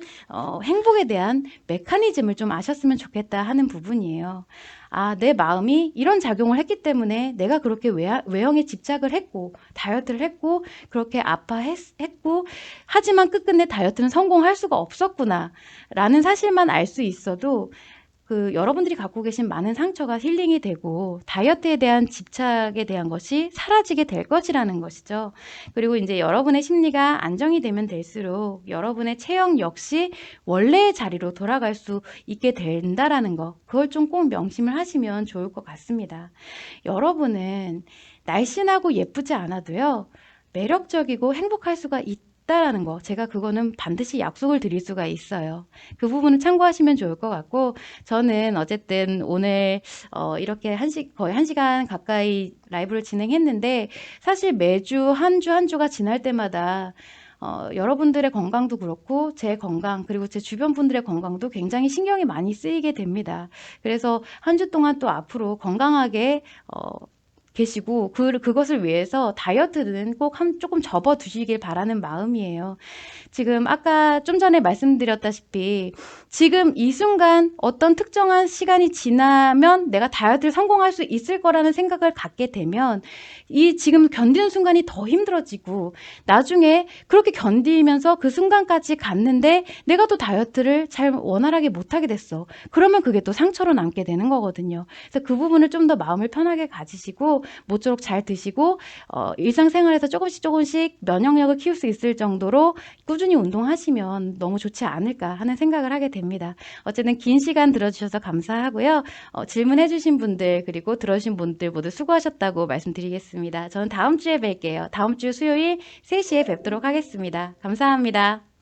행복에 대한 메커니즘을 좀 아셨으면 좋겠다 하는 부분이에요. 내 마음이 이런 작용을 했기 때문에 내가 그렇게 외형에 집착을 했고 다이어트를 했고 그렇게 아파했고 하지만 끝끝내 다이어트는 성공할 수가 없었구나 라는 사실만 알 수 있어도 여러분들이 갖고 계신 많은 상처가 힐링이 되고 다이어트에 대한 집착에 대한 것이 사라지게 될 것이라는 것이죠. 그리고 이제 여러분의 심리가 안정이 되면 될수록 여러분의 체형 역시 원래의 자리로 돌아갈 수 있게 된다라는 거, 그걸 좀 꼭 명심을 하시면 좋을 것 같습니다. 여러분은 날씬하고 예쁘지 않아도요, 매력적이고 행복할 수가 있다라는 거, 제가 그거는 반드시 약속을 드릴 수가 있어요. 그 부분은 참고하시면 좋을 것 같고, 저는 어쨌든 오늘 이렇게 거의 1시간 가까이 라이브를 진행했는데 사실 매주 한 주가 지날 때마다 여러분들의 건강도 그렇고 제 건강 그리고 제 주변 분들의 건강도 굉장히 신경이 많이 쓰이게 됩니다. 그래서 한 주 동안 또 앞으로 건강하게 계시고 그것을 위해서 다이어트는 꼭 조금 접어두시길 바라는 마음이에요. 지금 아까 좀 전에 말씀드렸다시피 지금 이 순간 어떤 특정한 시간이 지나면 내가 다이어트를 성공할 수 있을 거라는 생각을 갖게 되면 이 지금 견디는 순간이 더 힘들어지고 나중에 그렇게 견디면서 그 순간까지 갔는데 내가 또 다이어트를 잘 원활하게 못하게 됐어. 그러면 그게 또 상처로 남게 되는 거거든요. 그래서 그 부분을 좀 더 마음을 편하게 가지시고 모쪼록 잘 드시고 일상생활에서 조금씩 면역력을 키울 수 있을 정도로 꾸준히 운동하시면 너무 좋지 않을까 하는 생각을 하게 됩니다. 어쨌든 긴 시간 들어주셔서 감사하고요. 질문해주신 분들 그리고 들어주신 분들 모두 수고하셨다고 말씀드리겠습니다. 저는 다음 주에 뵐게요. 다음 주 수요일 3시에 뵙도록 하겠습니다. 감사합니다.